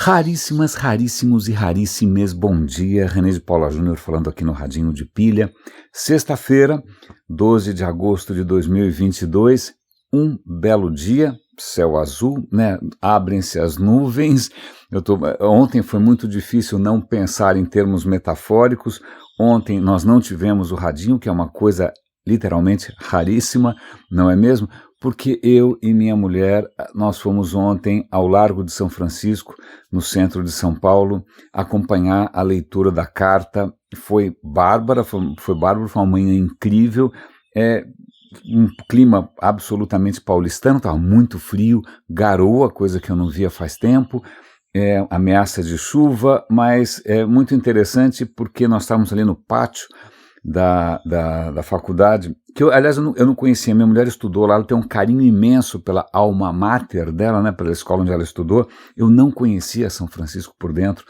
Raríssimas, raríssimos e raríssimes, bom dia, René de Paula Júnior falando aqui no Radinho de Pilha, sexta-feira, 12 de agosto de 2022, um belo dia, céu azul, né? Abrem-se as nuvens. Ontem foi muito difícil não pensar em termos metafóricos. Ontem nós não tivemos o radinho, que é uma coisa literalmente raríssima, não é mesmo? Porque eu e minha mulher, nós fomos ontem ao Largo de São Francisco, no centro de São Paulo, acompanhar a leitura da carta. Foi bárbara, foi uma manhã incrível, um clima absolutamente paulistano, estava muito frio, garoa, coisa que eu não via faz tempo, ameaça de chuva, mas é muito interessante porque nós estávamos ali no pátio da faculdade, que aliás eu não conhecia, minha mulher estudou lá, ela tem um carinho imenso pela alma mater dela, né, pela escola onde ela estudou. Eu não conhecia São Francisco por dentro,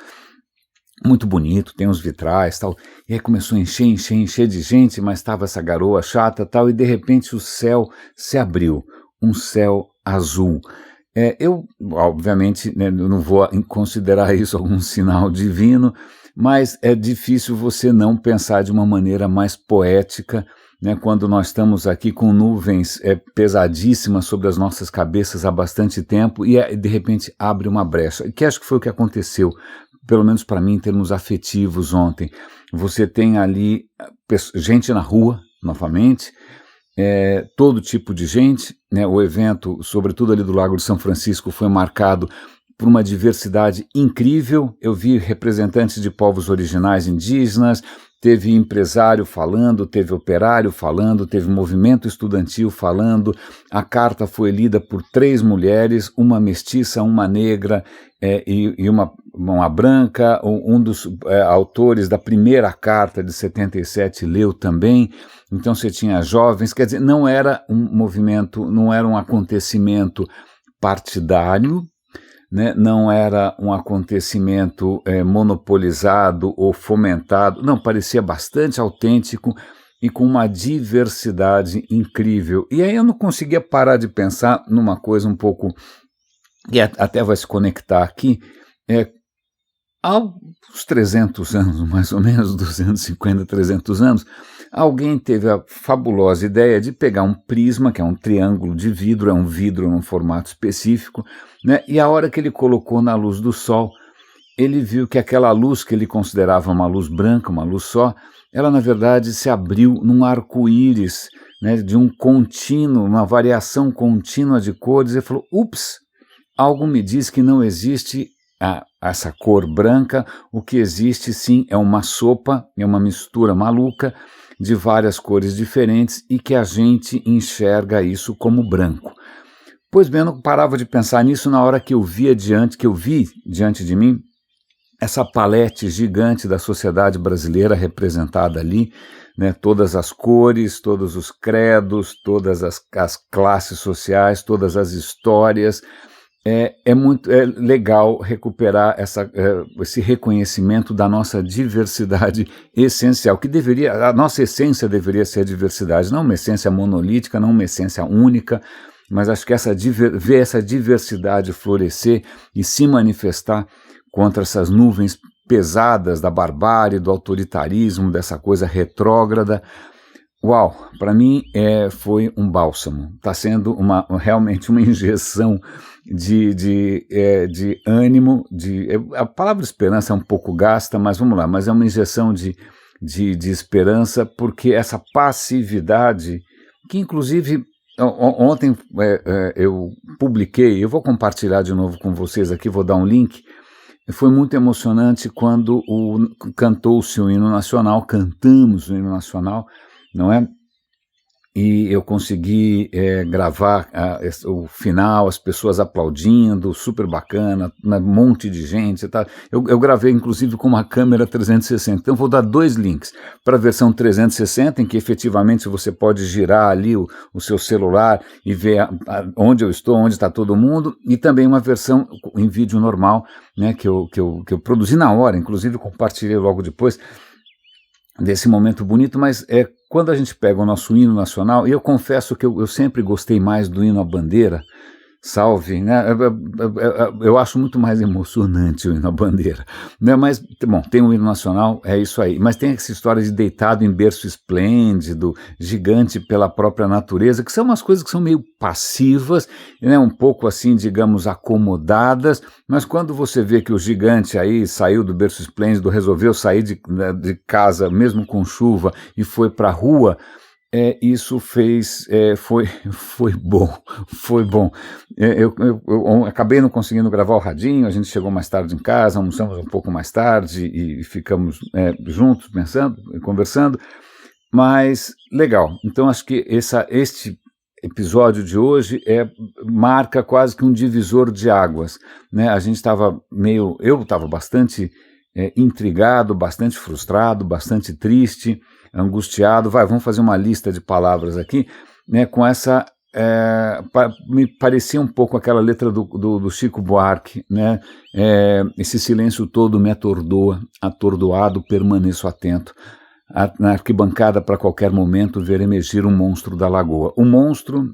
muito bonito, tem uns vitrais tal, e aí começou a encher de gente, mas estava essa garoa chata tal, e de repente o céu se abriu, um céu azul. Eu, obviamente, né, não vou considerar isso algum sinal divino, mas é difícil você não pensar de uma maneira mais poética, né, quando nós estamos aqui com nuvens pesadíssimas sobre as nossas cabeças há bastante tempo e de repente abre uma brecha, que acho que foi o que aconteceu, pelo menos para mim em termos afetivos ontem. Você tem ali gente na rua, novamente, todo tipo de gente, né, o evento, sobretudo ali do Lago de São Francisco, foi marcado por uma diversidade incrível. Eu vi representantes de povos originais indígenas, teve empresário falando, teve operário falando, teve movimento estudantil falando. A carta foi lida por 3 mulheres, uma mestiça, uma negra e uma branca. Um dos autores da primeira carta de 77 leu também. Então você tinha jovens, quer dizer, não era um movimento, não era um acontecimento partidário, né? Não era um acontecimento monopolizado ou fomentado, não, parecia bastante autêntico e com uma diversidade incrível. E aí eu não conseguia parar de pensar numa coisa um pouco, que até vai se conectar aqui, há uns 300 anos, mais ou menos, 250, 300 anos, alguém teve a fabulosa ideia de pegar um prisma, que é um triângulo de vidro, é um vidro num formato específico, né? E a hora que ele colocou na luz do sol, ele viu que aquela luz que ele considerava uma luz branca, uma luz só, ela na verdade se abriu num arco-íris, né, de um contínuo, uma variação contínua de cores. Ele falou, ups, algo me diz que não existe essa cor branca, o que existe sim é uma sopa, é uma mistura maluca de várias cores diferentes e que a gente enxerga isso como branco. Pois bem, eu não parava de pensar nisso na hora que eu vi diante de mim essa palete gigante da sociedade brasileira representada ali, né, todas as cores, todos os credos, todas as classes sociais, todas as histórias. É muito legal recuperar esse reconhecimento da nossa diversidade essencial, a nossa essência deveria ser a diversidade, não uma essência monolítica, não uma essência única, mas acho que ver essa diversidade florescer e se manifestar contra essas nuvens pesadas da barbárie, do autoritarismo, dessa coisa retrógrada. Uau, para mim foi um bálsamo, está sendo realmente uma injeção de ânimo, a palavra esperança é um pouco gasta, mas vamos lá, mas é uma injeção de esperança, porque essa passividade, que inclusive ontem eu publiquei, eu vou compartilhar de novo com vocês aqui, vou dar um link. Foi muito emocionante quando cantou-se o hino nacional, cantamos o hino nacional, não é? E eu consegui gravar o final, as pessoas aplaudindo, super bacana, um monte de gente. Tá? Eu gravei, inclusive, com uma câmera 360. Então, vou dar 2 links para a versão 360, em que efetivamente você pode girar ali o seu celular e ver onde eu estou, onde está todo mundo, e também uma versão em vídeo normal, né, que eu produzi na hora, inclusive compartilhei logo depois desse momento bonito, mas quando a gente pega o nosso hino nacional, e eu confesso que eu sempre gostei mais do hino à bandeira, salve, né? Eu acho muito mais emocionante o hino à bandeira, né? Mas, bom, tem o hino nacional, é isso aí, mas tem essa história de deitado em berço esplêndido, gigante pela própria natureza, que são umas coisas que são meio passivas, né? Um pouco assim, digamos, acomodadas, mas quando você vê que o gigante aí saiu do berço esplêndido, resolveu sair de casa, mesmo com chuva, e foi para a rua, isso foi bom, foi bom. Eu acabei não conseguindo gravar o radinho, a gente chegou mais tarde em casa, almoçamos um pouco mais tarde e ficamos juntos, pensando, conversando, mas legal. Então acho que este episódio de hoje marca quase que um divisor de águas, né? Eu estava bastante intrigado, bastante frustrado, bastante triste, angustiado. Vamos fazer uma lista de palavras aqui, né, com essa, me parecia um pouco aquela letra do Chico Buarque, né, esse silêncio todo me atordoa, atordoado permaneço atento, na arquibancada para qualquer momento ver emergir um monstro da lagoa. O monstro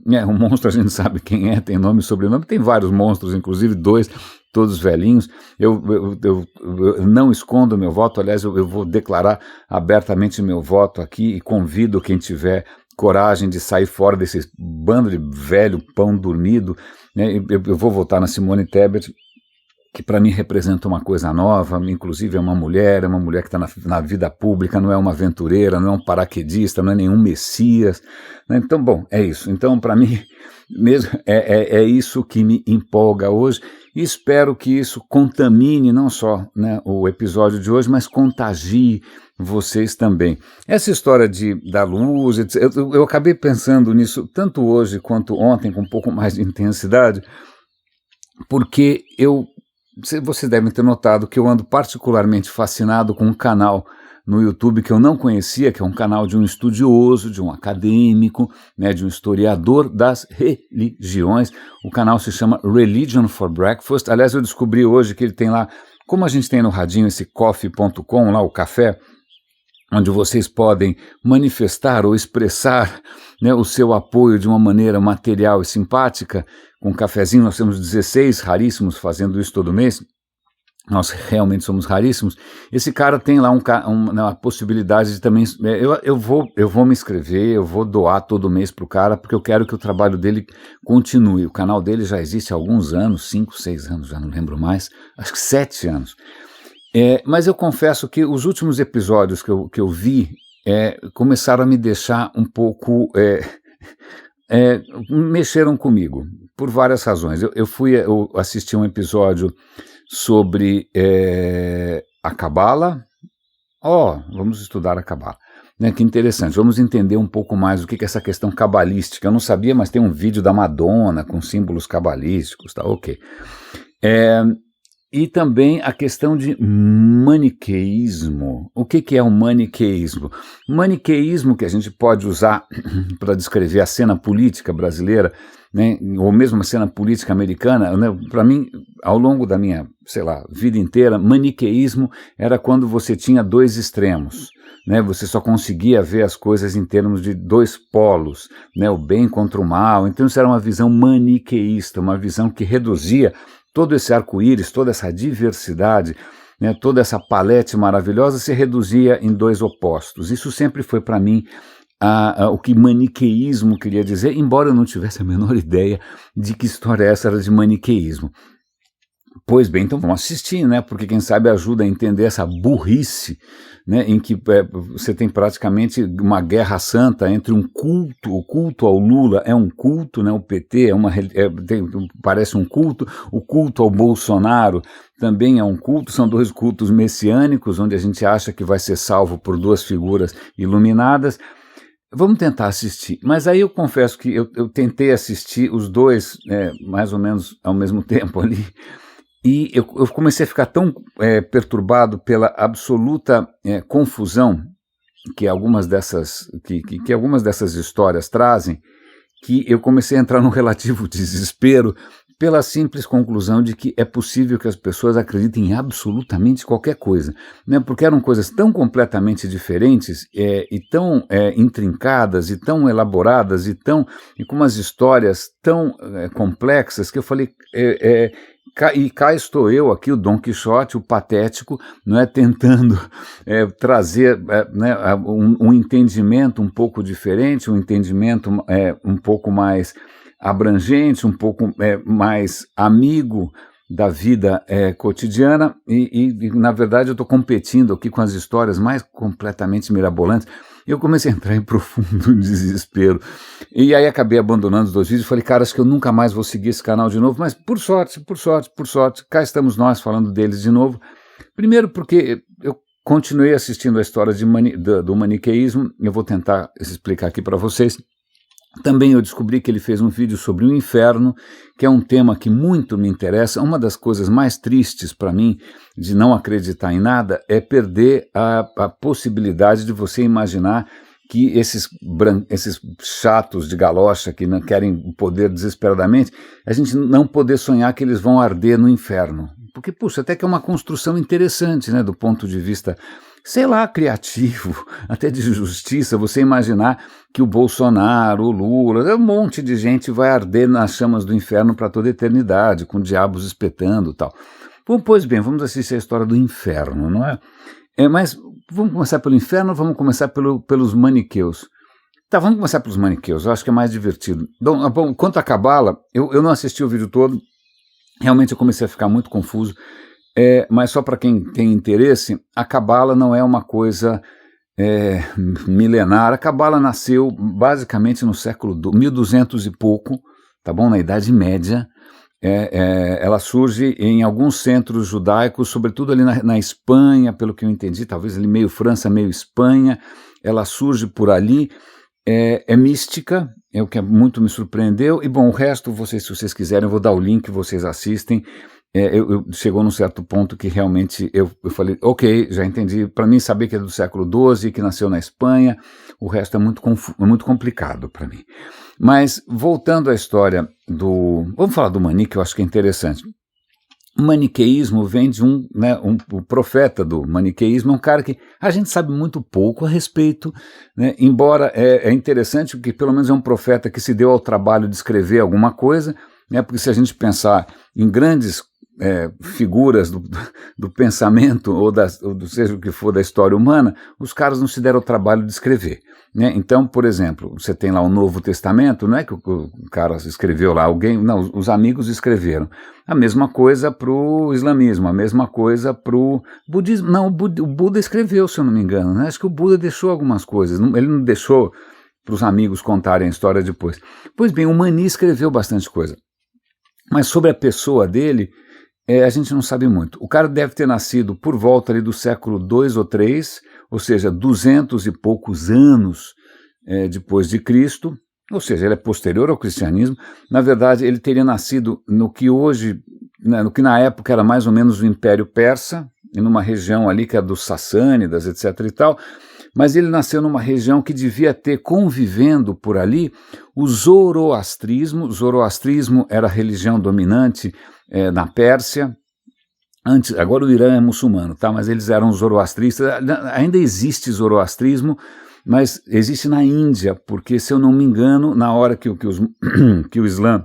a gente sabe quem tem nome e sobrenome, tem vários monstros, inclusive 2, todos velhinhos. Eu não escondo meu voto, aliás, eu vou declarar abertamente meu voto aqui e convido quem tiver coragem de sair fora desse bando de velho pão dormido, né? Eu vou votar na Simone Tebet, que para mim representa uma coisa nova, inclusive é uma mulher que está na vida pública, não é uma aventureira, não é um paraquedista, não é nenhum messias, né? Então, bom, é isso. Então, para mim, mesmo é isso que me empolga hoje, e espero que isso contamine não só, né, o episódio de hoje, mas contagie vocês também. Essa história da luz, eu acabei pensando nisso tanto hoje quanto ontem, com um pouco mais de intensidade, porque vocês devem ter notado que eu ando particularmente fascinado com um canal no YouTube que eu não conhecia, que é um canal de um estudioso, de um acadêmico, né, de um historiador das religiões. O canal se chama Religion for Breakfast. Aliás, eu descobri hoje que ele tem lá, como a gente tem no radinho esse coffee.com, lá o café, onde vocês podem manifestar ou expressar, né, o seu apoio de uma maneira material e simpática. Com um cafezinho, nós temos 16 raríssimos fazendo isso todo mês. Nós realmente somos raríssimos. Esse cara tem lá uma possibilidade de também... Eu vou me inscrever, eu vou doar todo mês para o cara, porque eu quero que o trabalho dele continue. O canal dele já existe há alguns anos, 5, 6 anos, já não lembro mais, acho que 7 anos. Mas eu confesso que os últimos episódios que eu vi começaram a me deixar um pouco... mexeram comigo, por várias razões. Eu assisti um episódio sobre a Cabala. Vamos estudar a Cabala, né? Que interessante, vamos entender um pouco mais o que é essa questão cabalística. Eu não sabia, mas tem um vídeo da Madonna com símbolos cabalísticos, tá ok. E também a questão de maniqueísmo. O que é o maniqueísmo? Maniqueísmo, que a gente pode usar para descrever a cena política brasileira, né, ou mesmo a cena política americana, né, para mim, ao longo da minha, vida inteira, maniqueísmo era quando você tinha 2 extremos, né, você só conseguia ver as coisas em termos de 2 polos, né, o bem contra o mal. Então isso era uma visão maniqueísta, uma visão que reduzia todo esse arco-íris, toda essa diversidade, né, toda essa palete maravilhosa se reduzia em 2 opostos. Isso sempre foi para mim o que maniqueísmo queria dizer, embora eu não tivesse a menor ideia de que história essa era de maniqueísmo. Pois bem, então vamos assistir, né? Porque quem sabe ajuda a entender essa burrice, né, em que você tem praticamente uma guerra santa entre um culto, o culto ao Lula é um culto, né, o PT parece um culto, o culto ao Bolsonaro também é um culto, são 2 cultos messiânicos, onde a gente acha que vai ser salvo por 2 figuras iluminadas. Vamos tentar assistir, mas aí eu confesso que eu tentei assistir os 2 mais ou menos ao mesmo tempo ali, e eu comecei a ficar tão perturbado pela absoluta confusão que algumas dessas histórias trazem, que eu comecei a entrar num relativo desespero, pela simples conclusão de que é possível que as pessoas acreditem em absolutamente qualquer coisa, né? Porque eram coisas tão completamente diferentes e tão intrincadas e tão elaboradas e com umas histórias tão complexas que eu falei, e cá estou eu aqui, o Dom Quixote, o patético, não é, tentando trazer né, um entendimento um pouco diferente, um entendimento um pouco mais abrangente, um pouco mais amigo da vida cotidiana e, na verdade, eu estou competindo aqui com as histórias mais completamente mirabolantes. Eu comecei a entrar em profundo desespero, e aí acabei abandonando os 2 vídeos, falei, cara, acho que eu nunca mais vou seguir esse canal de novo, mas por sorte, cá estamos nós falando deles de novo. Primeiro porque eu continuei assistindo a história do maniqueísmo, eu vou tentar explicar aqui para vocês. Também eu descobri que ele fez um vídeo sobre o inferno, que é um tema que muito me interessa. Uma das coisas mais tristes para mim de não acreditar em nada é perder a possibilidade de você imaginar que esses chatos de galocha que não querem o poder desesperadamente, a gente não poder sonhar que eles vão arder no inferno. Porque, puxa, até que é uma construção interessante, né, do ponto de vista, sei lá, criativo, até de justiça, você imaginar que o Bolsonaro, o Lula, um monte de gente vai arder nas chamas do inferno para toda a eternidade, com diabos espetando e tal. Bom, pois bem, vamos assistir a história do inferno, não é? Mas vamos começar pelo inferno ou vamos começar pelos maniqueus? Tá, vamos começar pelos maniqueus, eu acho que é mais divertido. Bom, quanto à Cabala, eu não assisti o vídeo todo, realmente eu comecei a ficar muito confuso, mas só para quem tem interesse, a Cabala não é uma coisa milenar. A Cabala nasceu basicamente no século 1200 e pouco, tá bom? Na Idade Média. Ela surge em alguns centros judaicos, sobretudo ali na Espanha, pelo que eu entendi, talvez ali meio França, meio Espanha. Ela surge por ali, é mística, é o que muito me surpreendeu. E bom, o resto, se vocês quiserem, eu vou dar o link, vocês assistem. Chegou num certo ponto que realmente eu falei, ok, já entendi. Para mim, saber que é do século XII, que nasceu na Espanha, o resto é muito complicado para mim. Mas, voltando à história vamos falar do Mani, que eu acho que é interessante. O maniqueísmo vem de o profeta do maniqueísmo é um cara que a gente sabe muito pouco a respeito, né? Embora é interessante porque pelo menos é um profeta que se deu ao trabalho de escrever alguma coisa, né? Porque se a gente pensar em grandes figuras do pensamento ou seja o que for da história humana, os caras não se deram o trabalho de escrever, né? Então, por exemplo, você tem lá o Novo Testamento, não é que o cara escreveu lá, não, os amigos escreveram. A mesma coisa para o islamismo, a mesma coisa para o budismo. Não, o Buda escreveu, se eu não me engano, né? Acho que o Buda deixou algumas coisas, ele não deixou para os amigos contarem a história depois. Pois bem, o Mani escreveu bastante coisa, mas sobre a pessoa dele, a gente não sabe muito. O cara deve ter nascido por volta ali do século II ou III, ou seja, 200 e poucos anos depois de Cristo, ou seja, ele é posterior ao cristianismo. Na verdade, ele teria nascido no que hoje, no que na época era mais ou menos o Império Persa, em uma região ali que é dos Sassânidas, etc. e tal, mas ele nasceu numa região que devia ter convivendo por ali o zoroastrismo. O zoroastrismo era a religião dominante na Pérsia. Agora o Irã é muçulmano, tá? Mas eles eram zoroastristas. Ainda existe zoroastrismo, mas existe na Índia, porque, se eu não me engano, na hora que o Islã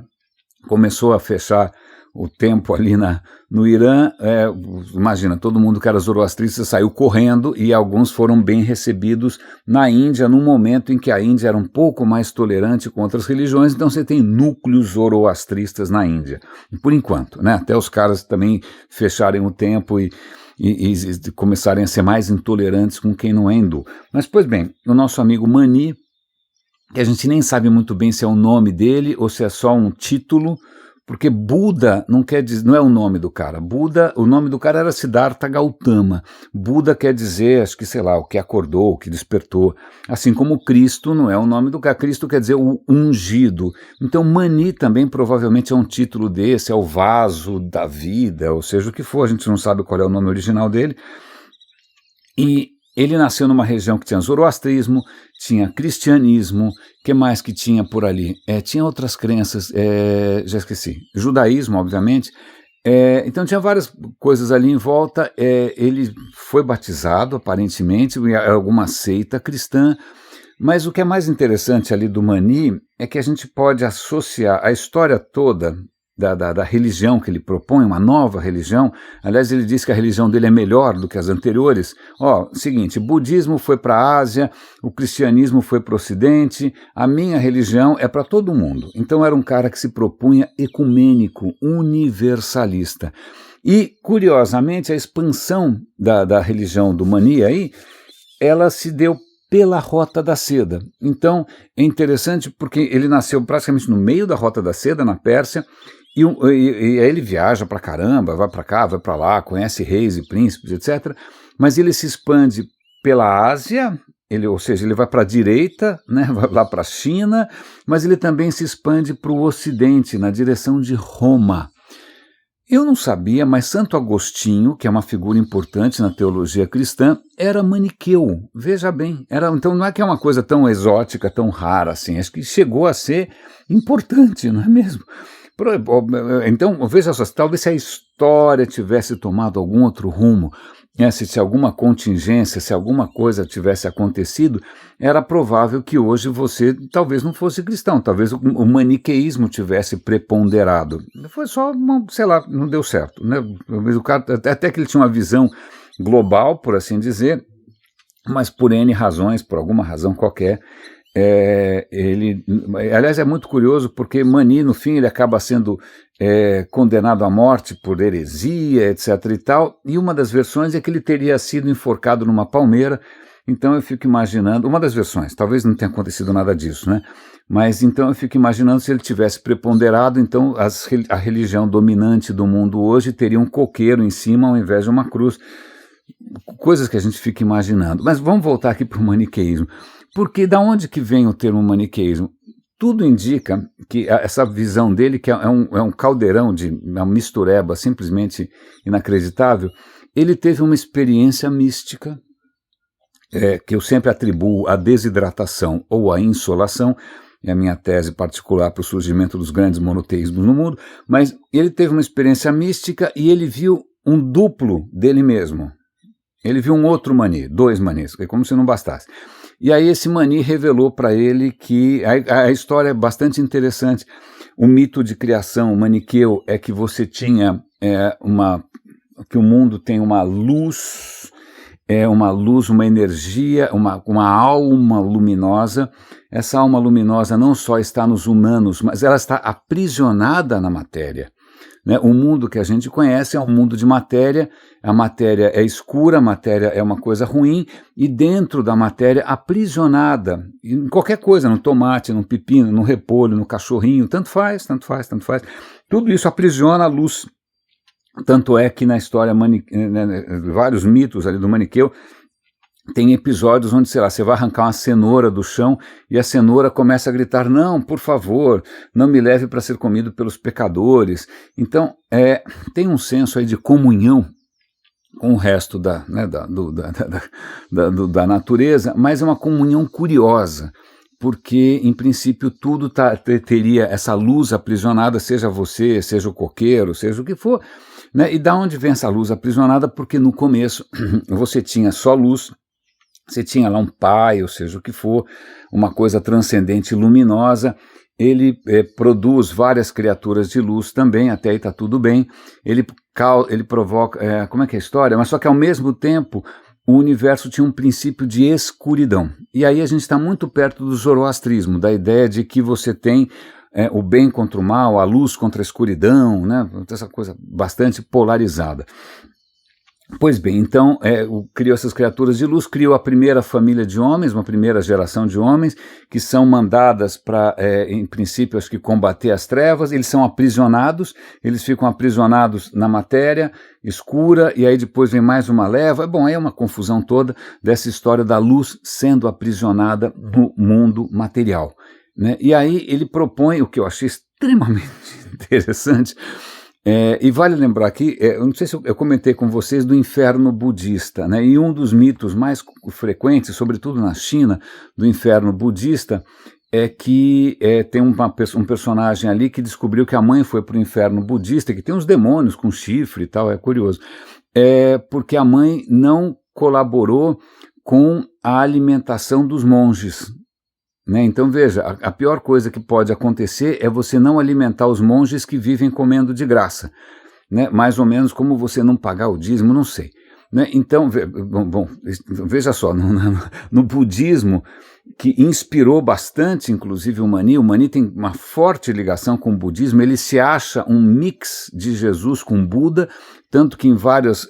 começou a fechar o tempo ali no Irã, imagina, todo mundo que era zoroastrista saiu correndo e alguns foram bem recebidos na Índia, num momento em que a Índia era um pouco mais tolerante com outras religiões, então você tem núcleos zoroastristas na Índia, por enquanto, né? Até os caras também fecharem o tempo e começarem a ser mais intolerantes com quem não é hindu. Mas, pois bem, o nosso amigo Mani, que a gente nem sabe muito bem se é o nome dele ou se é só um título, porque Buda não quer dizer, não é o nome do cara. Buda, o nome do cara era Siddhartha Gautama. Buda quer dizer, acho que sei lá, o que acordou, o que despertou. Assim como Cristo não é o nome do cara. Cristo quer dizer o ungido. Então Mani também provavelmente é um título desse, é o vaso da vida, ou seja o que for, a gente não sabe qual é o nome original dele. E Ele nasceu numa região que tinha zoroastrismo, tinha cristianismo, que mais que tinha por ali? Tinha outras crenças, já esqueci, judaísmo, obviamente. Então tinha várias coisas ali em volta. Ele foi batizado, aparentemente, em alguma seita cristã, mas o que é mais interessante ali do Mani é que a gente pode associar a história toda da religião que ele propõe, uma nova religião. Aliás, ele diz que a religião dele é melhor do que as anteriores. Seguinte, o budismo foi para a Ásia, o cristianismo foi para o Ocidente, a minha religião é para todo mundo. Então era um cara que se propunha ecumênico, universalista. E, curiosamente, a expansão da religião do Mani aí, ela se deu pela Rota da Seda. Então, é interessante porque ele nasceu praticamente no meio da Rota da Seda, na Pérsia, e aí ele viaja pra caramba, vai pra cá, vai pra lá, conhece reis e príncipes, etc. Mas ele se expande pela Ásia, ou seja, ele vai para a direita, né, vai lá para a China, mas ele também se expande para o Ocidente, na direção de Roma. Eu não sabia, mas Santo Agostinho, que é uma figura importante na teologia cristã, era maniqueu. Veja bem, então não é que é uma coisa tão exótica, tão rara assim, acho que chegou a ser importante, não é mesmo? Então, veja só, talvez se a história tivesse tomado algum outro rumo, se alguma contingência, se alguma coisa tivesse acontecido, era provável que hoje você talvez não fosse cristão, talvez o maniqueísmo tivesse preponderado. Foi só, sei lá, não deu certo, né? Talvez o cara, até que ele tinha uma visão global, por assim dizer, mas por N razões, por alguma razão qualquer, aliás, é muito curioso porque Mani, no fim, ele acaba sendo condenado à morte por heresia, etc. e tal, e uma das versões é que ele teria sido enforcado numa palmeira. Então eu fico imaginando, uma das versões, talvez não tenha acontecido nada disso, né? Mas então eu fico imaginando se ele tivesse preponderado, então a religião dominante do mundo hoje teria um coqueiro em cima ao invés de uma cruz. Coisas que a gente fica imaginando. Mas vamos voltar aqui para o maniqueísmo. Porque da onde que vem o termo maniqueísmo? Tudo indica que essa visão dele, que é um caldeirão de uma mistureba simplesmente inacreditável, ele teve uma experiência mística, que eu sempre atribuo à desidratação ou à insolação, é a minha tese particular para o surgimento dos grandes monoteísmos no mundo, mas ele teve uma experiência mística e ele viu um duplo dele mesmo. Ele viu um outro Mani, 2 Manis, é como se não bastasse. E aí esse Mani revelou para ele que a história é bastante interessante. O mito de criação maniqueu é que você tinha que o mundo tem uma luz, uma energia, uma alma luminosa. Essa alma luminosa não só está nos humanos, mas ela está aprisionada na matéria. Né? O mundo que a gente conhece é um mundo de matéria, a matéria é escura, a matéria é uma coisa ruim, e dentro da matéria, aprisionada, em qualquer coisa, no tomate, no pepino, no repolho, no cachorrinho, tanto faz, tudo isso aprisiona a luz. Tanto é que na história, vários mitos ali do maniqueu, tem episódios onde, sei lá, você vai arrancar uma cenoura do chão e a cenoura começa a gritar, não, por favor, não me leve para ser comido pelos pecadores. Então, tem um senso aí de comunhão com o resto da natureza, mas é uma comunhão curiosa, porque, em princípio, tudo teria essa luz aprisionada, seja você, seja o coqueiro, seja o que for, né? E da onde vem essa luz aprisionada? Porque no começo você tinha só luz, você tinha lá um pai, ou seja, o que for, uma coisa transcendente e luminosa. Ele produz várias criaturas de luz também, até aí está tudo bem. Ele provoca, como é que é a história? Mas só que ao mesmo tempo o universo tinha um princípio de escuridão. E aí a gente está muito perto do zoroastrismo, da ideia de que você tem o bem contra o mal, a luz contra a escuridão, né? Essa coisa bastante polarizada. Pois bem, então criou essas criaturas de luz, criou a primeira família de homens, uma primeira geração de homens, que são mandadas para, em princípio, acho que combater as trevas. Eles são aprisionados, eles ficam aprisionados na matéria escura, e aí depois vem mais uma leva. Bom, aí é uma confusão toda dessa história da luz sendo aprisionada no mundo material, né? E aí ele propõe, o que eu achei extremamente interessante, E vale lembrar aqui, eu não sei se eu comentei com vocês do inferno budista, né? E um dos mitos mais frequentes, sobretudo na China, do inferno budista, é que tem um personagem ali que descobriu que a mãe foi para o inferno budista, que tem uns demônios com chifre e tal, é curioso. Porque a mãe não colaborou com a alimentação dos monges. Né? Então veja, a pior coisa que pode acontecer é você não alimentar os monges que vivem comendo de graça, né? Mais ou menos como você não pagar o dízimo, não sei. Né? Então, veja só, no budismo, que inspirou bastante, inclusive o Mani tem uma forte ligação com o budismo, ele se acha um mix de Jesus com Buda, tanto que em várias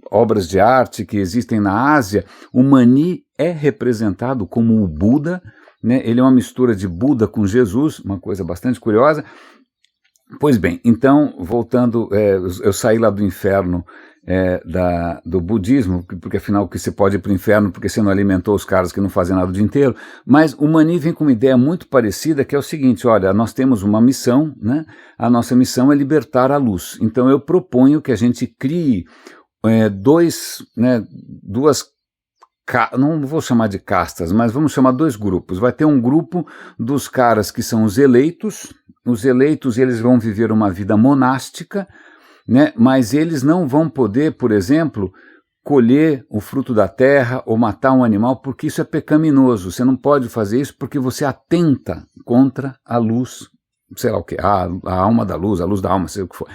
obras de arte que existem na Ásia, o Mani é representado como o Buda, né? Ele é uma mistura de Buda com Jesus, uma coisa bastante curiosa. Pois bem, então, voltando, eu saí lá do inferno do budismo, porque afinal que você pode ir para o inferno porque você não alimentou os caras que não fazem nada o dia inteiro, mas o Mani vem com uma ideia muito parecida, que é o seguinte: olha, nós temos uma missão, né? A nossa missão é libertar a luz, então eu proponho que a gente crie duas, não vou chamar de castas, mas vamos chamar dois grupos. Vai ter um grupo dos caras que são os eleitos eles vão viver uma vida monástica, né? Mas eles não vão poder, por exemplo, colher o fruto da terra ou matar um animal, porque isso é pecaminoso. Você não pode fazer isso porque você atenta contra a luz, sei lá o que, a alma da luz, a luz da alma, sei o que for.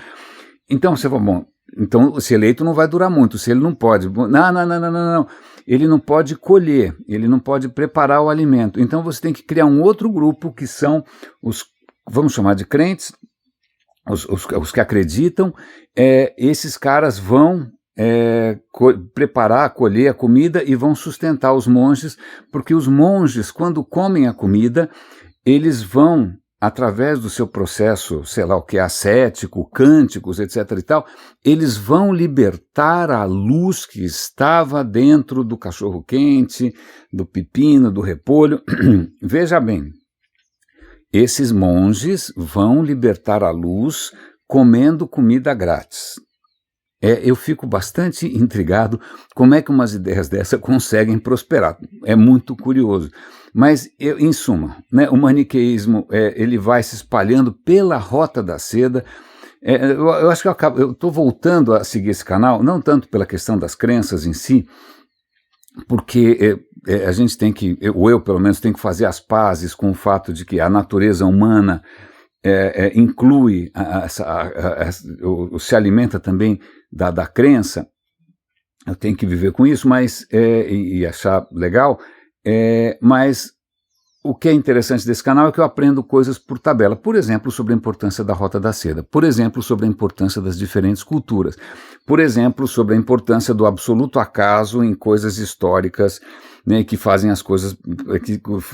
Então você fala, bom, então esse eleito não vai durar muito, se ele não pode, não, ele não pode colher, ele não pode preparar o alimento, então você tem que criar um outro grupo que são os, vamos chamar de crentes, os que acreditam, esses caras vão preparar, colher a comida e vão sustentar os monges, porque os monges, quando comem a comida, eles vão, através do seu processo, sei lá o que, ascético, cânticos, etc. e tal, eles vão libertar a luz que estava dentro do cachorro-quente, do pepino, do repolho. Veja bem, esses monges vão libertar a luz comendo comida grátis. Eu fico bastante intrigado como é que umas ideias dessa conseguem prosperar. É muito curioso. Mas, em suma, né, o maniqueísmo ele vai se espalhando pela Rota da Seda. Eu acho que eu estou voltando a seguir esse canal, não tanto pela questão das crenças em si, porque a gente tem que, ou eu pelo menos, tenho que fazer as pazes com o fato de que a natureza humana inclui, se alimenta também da crença. Eu tenho que viver com isso, mas e achar legal. Mas o que é interessante desse canal é que eu aprendo coisas por tabela, por exemplo, sobre a importância da Rota da Seda, por exemplo, sobre a importância das diferentes culturas, por exemplo, sobre a importância do absoluto acaso em coisas históricas, né, que fazem as coisas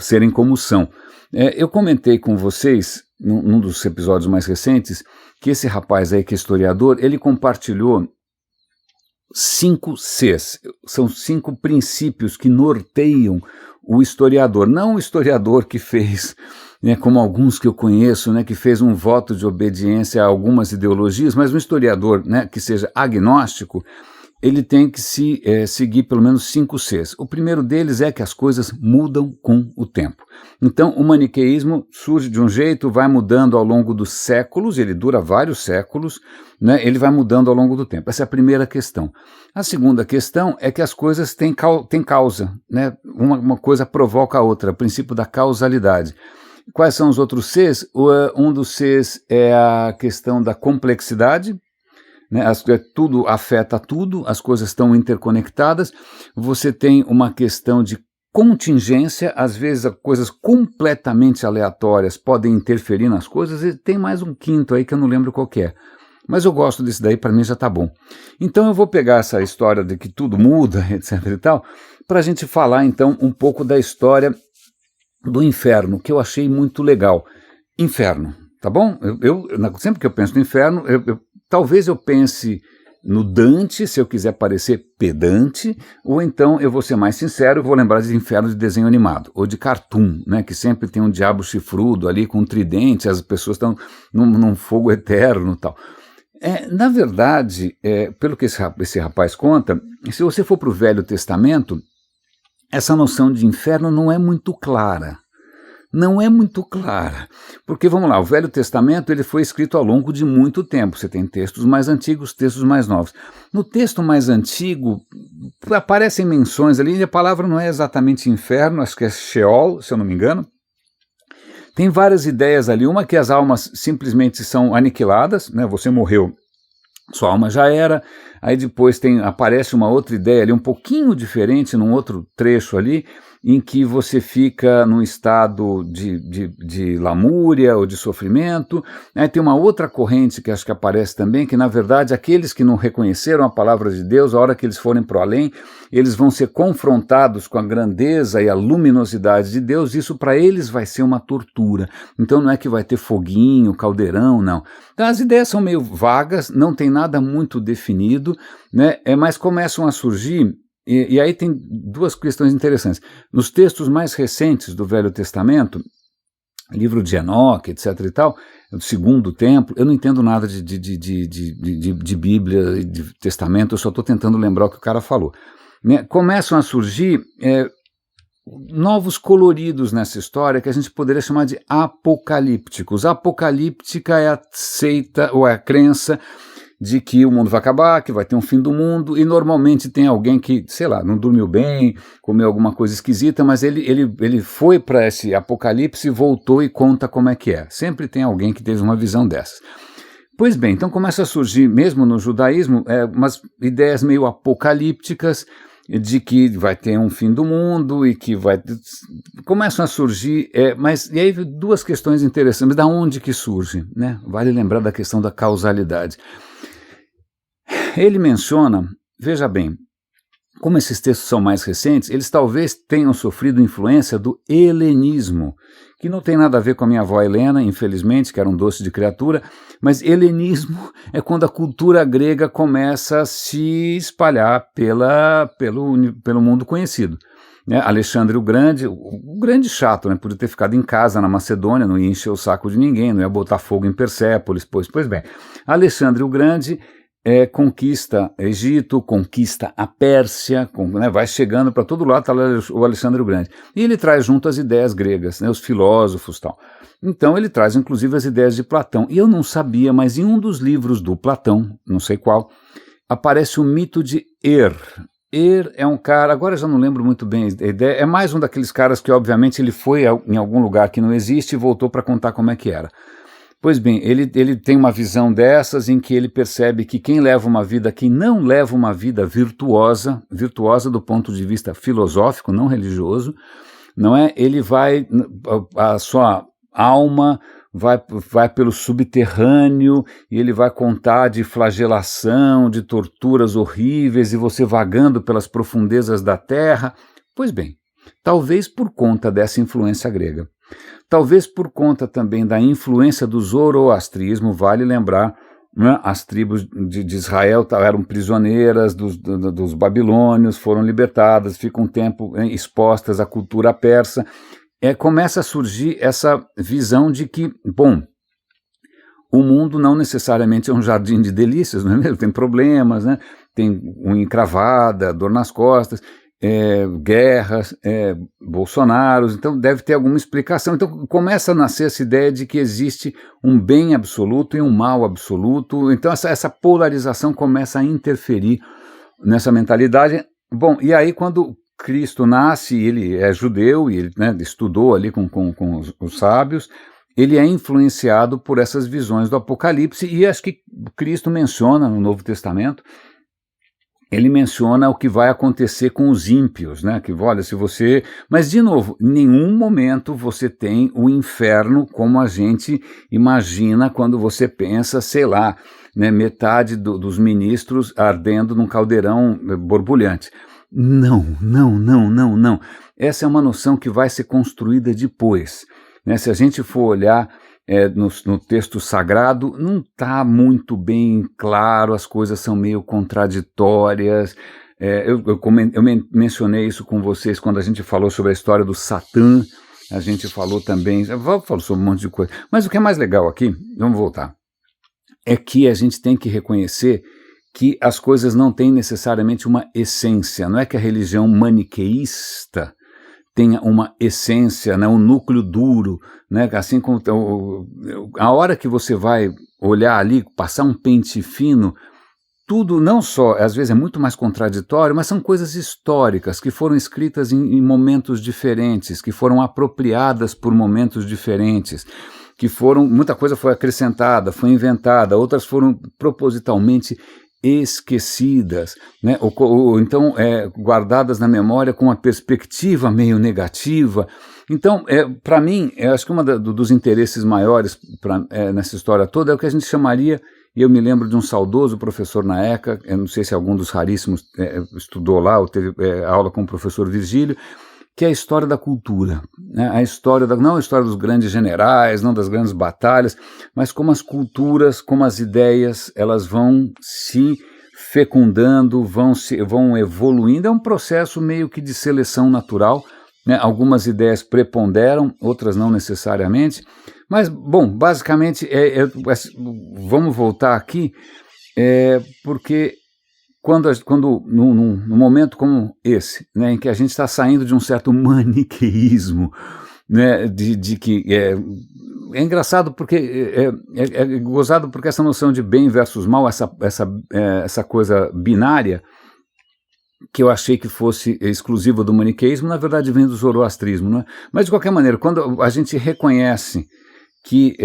serem como são. Eu comentei com vocês, num dos episódios mais recentes, que esse rapaz aí que é historiador, ele compartilhou 5 Cs, são 5 princípios que norteiam o historiador, não o historiador que fez, né, como alguns que eu conheço, né, que fez um voto de obediência a algumas ideologias, mas um historiador, né, que seja agnóstico, ele tem que seguir pelo menos 5 Cs. O primeiro deles é que as coisas mudam com o tempo. Então, o maniqueísmo surge de um jeito, vai mudando ao longo dos séculos, ele dura vários séculos, né, ele vai mudando ao longo do tempo. Essa é a primeira questão. A segunda questão é que as coisas têm causa, né, uma coisa provoca a outra, o princípio da causalidade. Quais são os outros Cs? Um dos Cs é a questão da complexidade, né, tudo afeta tudo, as coisas estão interconectadas, você tem uma questão de contingência, às vezes coisas completamente aleatórias podem interferir nas coisas, e tem mais um quinto aí que eu não lembro qual que é. Mas eu gosto desse daí, para mim já tá bom. Então eu vou pegar essa história de que tudo muda, etc e tal, para a gente falar então um pouco da história do inferno, que eu achei muito legal. Inferno, tá bom? Sempre que eu penso no inferno, talvez eu pense no Dante, se eu quiser parecer pedante, ou então eu vou ser mais sincero, vou lembrar de inferno de desenho animado, ou de cartoon, né, que sempre tem um diabo chifrudo ali com um tridente, as pessoas estão num fogo eterno e tal. Na verdade, pelo que esse rapaz conta, se você for para o Velho Testamento, essa noção de inferno não é muito clara. Não é muito clara, porque vamos lá, o Velho Testamento ele foi escrito ao longo de muito tempo, você tem textos mais antigos, textos mais novos. No texto mais antigo aparecem menções ali, e a palavra não é exatamente inferno, acho que é Sheol, se eu não me engano. Tem várias ideias ali, uma que as almas simplesmente são aniquiladas, né? Você morreu, sua alma já era, aí depois aparece uma outra ideia ali, um pouquinho diferente, num outro trecho ali, em que você fica num estado de lamúria ou de sofrimento. Aí tem uma outra corrente que acho que aparece também, que na verdade aqueles que não reconheceram a palavra de Deus, a hora que eles forem para o além, eles vão ser confrontados com a grandeza e a luminosidade de Deus, isso para eles vai ser uma tortura. Então não é que vai ter foguinho, caldeirão, não. Então as ideias são meio vagas, não tem nada muito definido, né? Mas começam a surgir. E aí tem duas questões interessantes. Nos textos mais recentes do Velho Testamento, livro de Enoque, etc. e tal, do Segundo Templo, eu não entendo nada de Bíblia, de Testamento, eu só estou tentando lembrar o que o cara falou. Né? Começam a surgir novos coloridos nessa história que a gente poderia chamar de apocalípticos. Apocalíptica é a seita ou é a crença de que o mundo vai acabar, que vai ter um fim do mundo, e normalmente tem alguém que, sei lá, não dormiu bem, comeu alguma coisa esquisita, mas ele foi para esse apocalipse, voltou e conta como é que é. Sempre tem alguém que teve uma visão dessas. Pois bem, então começa a surgir, mesmo no judaísmo, umas ideias meio apocalípticas de que vai ter um fim do mundo e que vai... Começam a surgir, e aí duas questões interessantes. Da onde que surge? Né? Vale lembrar da questão da causalidade. Ele menciona, veja bem, como esses textos são mais recentes, eles talvez tenham sofrido influência do helenismo, que não tem nada a ver com a minha avó Helena, infelizmente, que era um doce de criatura, mas helenismo é quando a cultura grega começa a se espalhar pelo mundo conhecido. Né? Alexandre o grande chato, né? Podia ter ficado em casa na Macedônia, não ia encher o saco de ninguém, não ia botar fogo em Persépolis, pois bem. Alexandre o Grande conquista Egito, conquista a Pérsia, vai chegando para todo lado, está lá o Alexandre o Grande. E ele traz junto as ideias gregas, né, os filósofos e tal. Então ele traz inclusive as ideias de Platão. E eu não sabia, mas em um dos livros do Platão, não sei qual, aparece o mito de é um cara, agora eu já não lembro muito bem a ideia, é mais um daqueles caras que obviamente ele foi em algum lugar que não existe e voltou para contar como é que era. Pois bem, ele tem uma visão dessas em que ele percebe que quem não leva uma vida virtuosa do ponto de vista filosófico, não religioso, não é? A sua alma vai pelo subterrâneo e ele vai contar de flagelação, de torturas horríveis e você vagando pelas profundezas da terra. Pois bem, talvez por conta dessa influência grega. Talvez por conta também da influência do zoroastrismo, vale lembrar, né, as tribos de Israel eram prisioneiras dos babilônios, foram libertadas, ficam um tempo expostas à cultura persa. Começa a surgir essa visão de que, bom, o mundo não necessariamente é um jardim de delícias, não é mesmo? Tem problemas, né? Tem unha encravada, dor nas costas, guerras, Bolsonaros, então deve ter alguma explicação. Então começa a nascer essa ideia de que existe um bem absoluto e um mal absoluto, então essa polarização começa a interferir nessa mentalidade. Bom, e aí quando Cristo nasce, ele é judeu e ele, né, estudou ali com os sábios, ele é influenciado por essas visões do Apocalipse e acho que Cristo menciona no Novo Testamento, ele menciona o que vai acontecer com os ímpios, né? Que olha, se você... Mas, de novo, em nenhum momento você tem o inferno como a gente imagina quando você pensa, sei lá, né, metade dos ministros ardendo num caldeirão borbulhante. Não. Essa é uma noção que vai ser construída depois. Né? Se a gente for olhar no texto sagrado, não está muito bem claro, as coisas são meio contraditórias. Eu mencionei isso com vocês quando a gente falou sobre a história do Satã, a gente falou também, falou sobre um monte de coisa. Mas o que é mais legal aqui, vamos voltar, é que a gente tem que reconhecer que as coisas não têm necessariamente uma essência, não é que a religião maniqueísta tenha uma essência, né, um núcleo duro, né, assim como a hora que você vai olhar ali, passar um pente fino, tudo não só, às vezes é muito mais contraditório, mas são coisas históricas que foram escritas em momentos diferentes, que foram apropriadas por momentos diferentes, que muita coisa foi acrescentada, foi inventada, outras foram propositalmente esquecidas, né? ou então guardadas na memória com uma perspectiva meio negativa. Então, para mim, eu acho que dos interesses maiores nessa história toda é o que a gente chamaria, e eu me lembro de um saudoso professor na ECA, eu não sei se algum dos raríssimos estudou lá, ou teve aula com o professor Virgílio, que é a história da cultura, né? Não a história dos grandes generais, não das grandes batalhas, mas como as culturas, como as ideias, elas vão se fecundando, vão evoluindo. É um processo meio que de seleção natural, né? Algumas ideias preponderam, outras não necessariamente, mas, bom, basicamente, vamos voltar aqui, porque quando num momento como esse, né, em que a gente está saindo de um certo maniqueísmo, né, de que é engraçado porque é gozado porque essa noção de bem versus mal, essa coisa binária, que eu achei que fosse exclusiva do maniqueísmo, na verdade vem do zoroastrismo, né? Mas de qualquer maneira, quando a gente reconhece que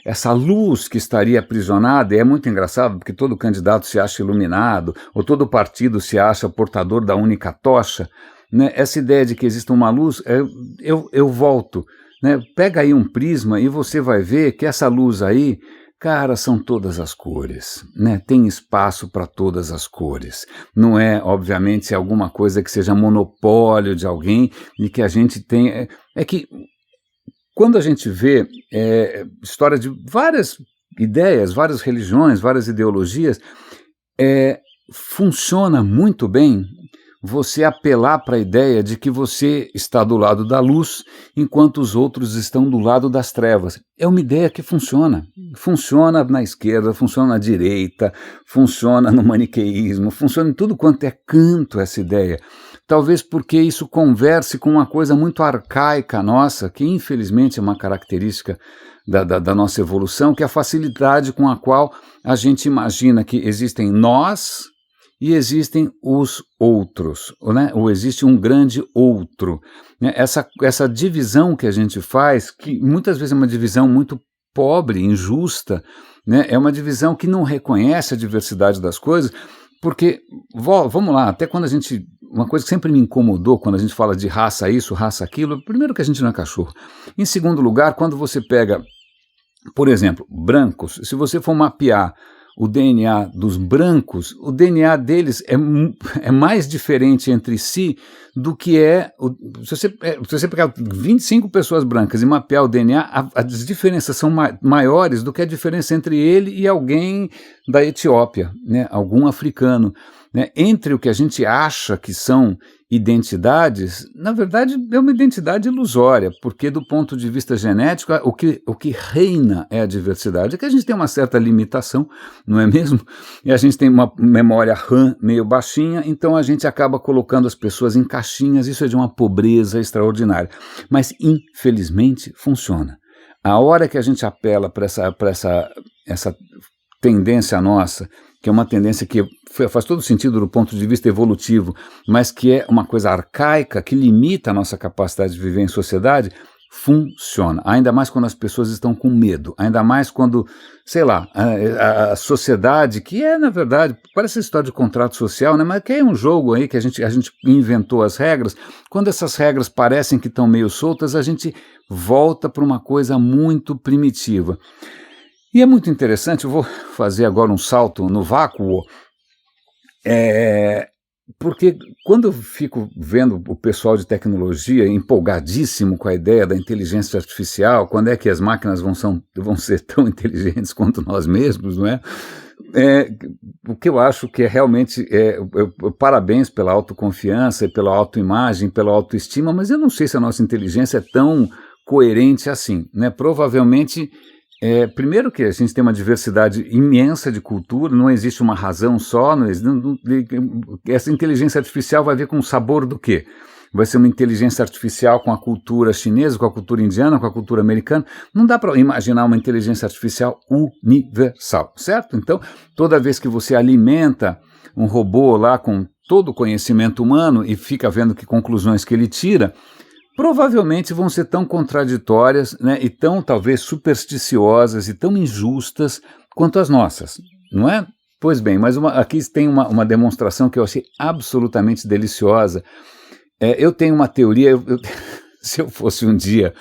essa luz que estaria aprisionada, e é muito engraçado porque todo candidato se acha iluminado, ou todo partido se acha portador da única tocha, né? Essa ideia de que existe uma luz, eu volto, né? Pega aí um prisma e você vai ver que essa luz aí, cara, são todas as cores, né? Tem espaço para todas as cores. Não é, obviamente, alguma coisa que seja monopólio de alguém e que a gente tem. É que quando a gente vê história de várias ideias, várias religiões, várias ideologias, funciona muito bem você apelar para a ideia de que você está do lado da luz enquanto os outros estão do lado das trevas. É uma ideia que funciona. Funciona na esquerda, funciona na direita, funciona no maniqueísmo, funciona em tudo quanto é canto essa ideia. Talvez porque isso converse com uma coisa muito arcaica nossa, que infelizmente é uma característica da nossa evolução, que é a facilidade com a qual a gente imagina que existem nós e existem os outros, né? Ou existe um grande outro, né? Essa divisão que a gente faz, que muitas vezes é uma divisão muito pobre, injusta, né? É uma divisão que não reconhece a diversidade das coisas, porque, vamos lá, até quando uma coisa que sempre me incomodou quando a gente fala de raça isso, raça aquilo, primeiro que a gente não é cachorro. Em segundo lugar, quando você pega, por exemplo, brancos, se você for mapear o DNA dos brancos, o DNA deles é mais diferente entre si do que se você pegar 25 pessoas brancas e mapear o DNA, as diferenças são maiores do que a diferença entre ele e alguém da Etiópia, né, algum africano. Né, entre o que a gente acha que são identidades, na verdade é uma identidade ilusória, porque do ponto de vista genético, o que reina é a diversidade, é que a gente tem uma certa limitação, não é mesmo? E a gente tem uma memória RAM meio baixinha, então a gente acaba colocando as pessoas em caixinhas, isso é de uma pobreza extraordinária, mas infelizmente funciona. A hora que a gente apela para essa tendência nossa, que é uma tendência que faz todo sentido do ponto de vista evolutivo, mas que é uma coisa arcaica, que limita a nossa capacidade de viver em sociedade, funciona. Ainda mais quando as pessoas estão com medo, ainda mais quando, sei lá, a sociedade, que na verdade, parece história de contrato social, né, mas que é um jogo aí que a gente inventou as regras, quando essas regras parecem que estão meio soltas, a gente volta para uma coisa muito primitiva. E é muito interessante, eu vou fazer agora um salto no vácuo, Porque quando eu fico vendo o pessoal de tecnologia empolgadíssimo com a ideia da inteligência artificial, quando é que as máquinas vão ser tão inteligentes quanto nós mesmos, não é? O que eu acho que é realmente, parabéns pela autoconfiança, pela autoimagem, pela autoestima, mas eu não sei se a nossa inteligência é tão coerente assim, né? Provavelmente, primeiro que a gente tem uma diversidade imensa de cultura, não existe uma razão só, essa inteligência artificial vai vir com o sabor do quê? Vai ser uma inteligência artificial com a cultura chinesa, com a cultura indiana, com a cultura americana. Não dá para imaginar uma inteligência artificial universal, certo? Então, toda vez que você alimenta um robô lá com todo o conhecimento humano e fica vendo que conclusões que ele tira, provavelmente vão ser tão contraditórias, né, e tão talvez supersticiosas e tão injustas quanto as nossas, não é? Pois bem, mas aqui tem uma demonstração que eu achei absolutamente deliciosa. Eu tenho uma teoria, se eu fosse um dia,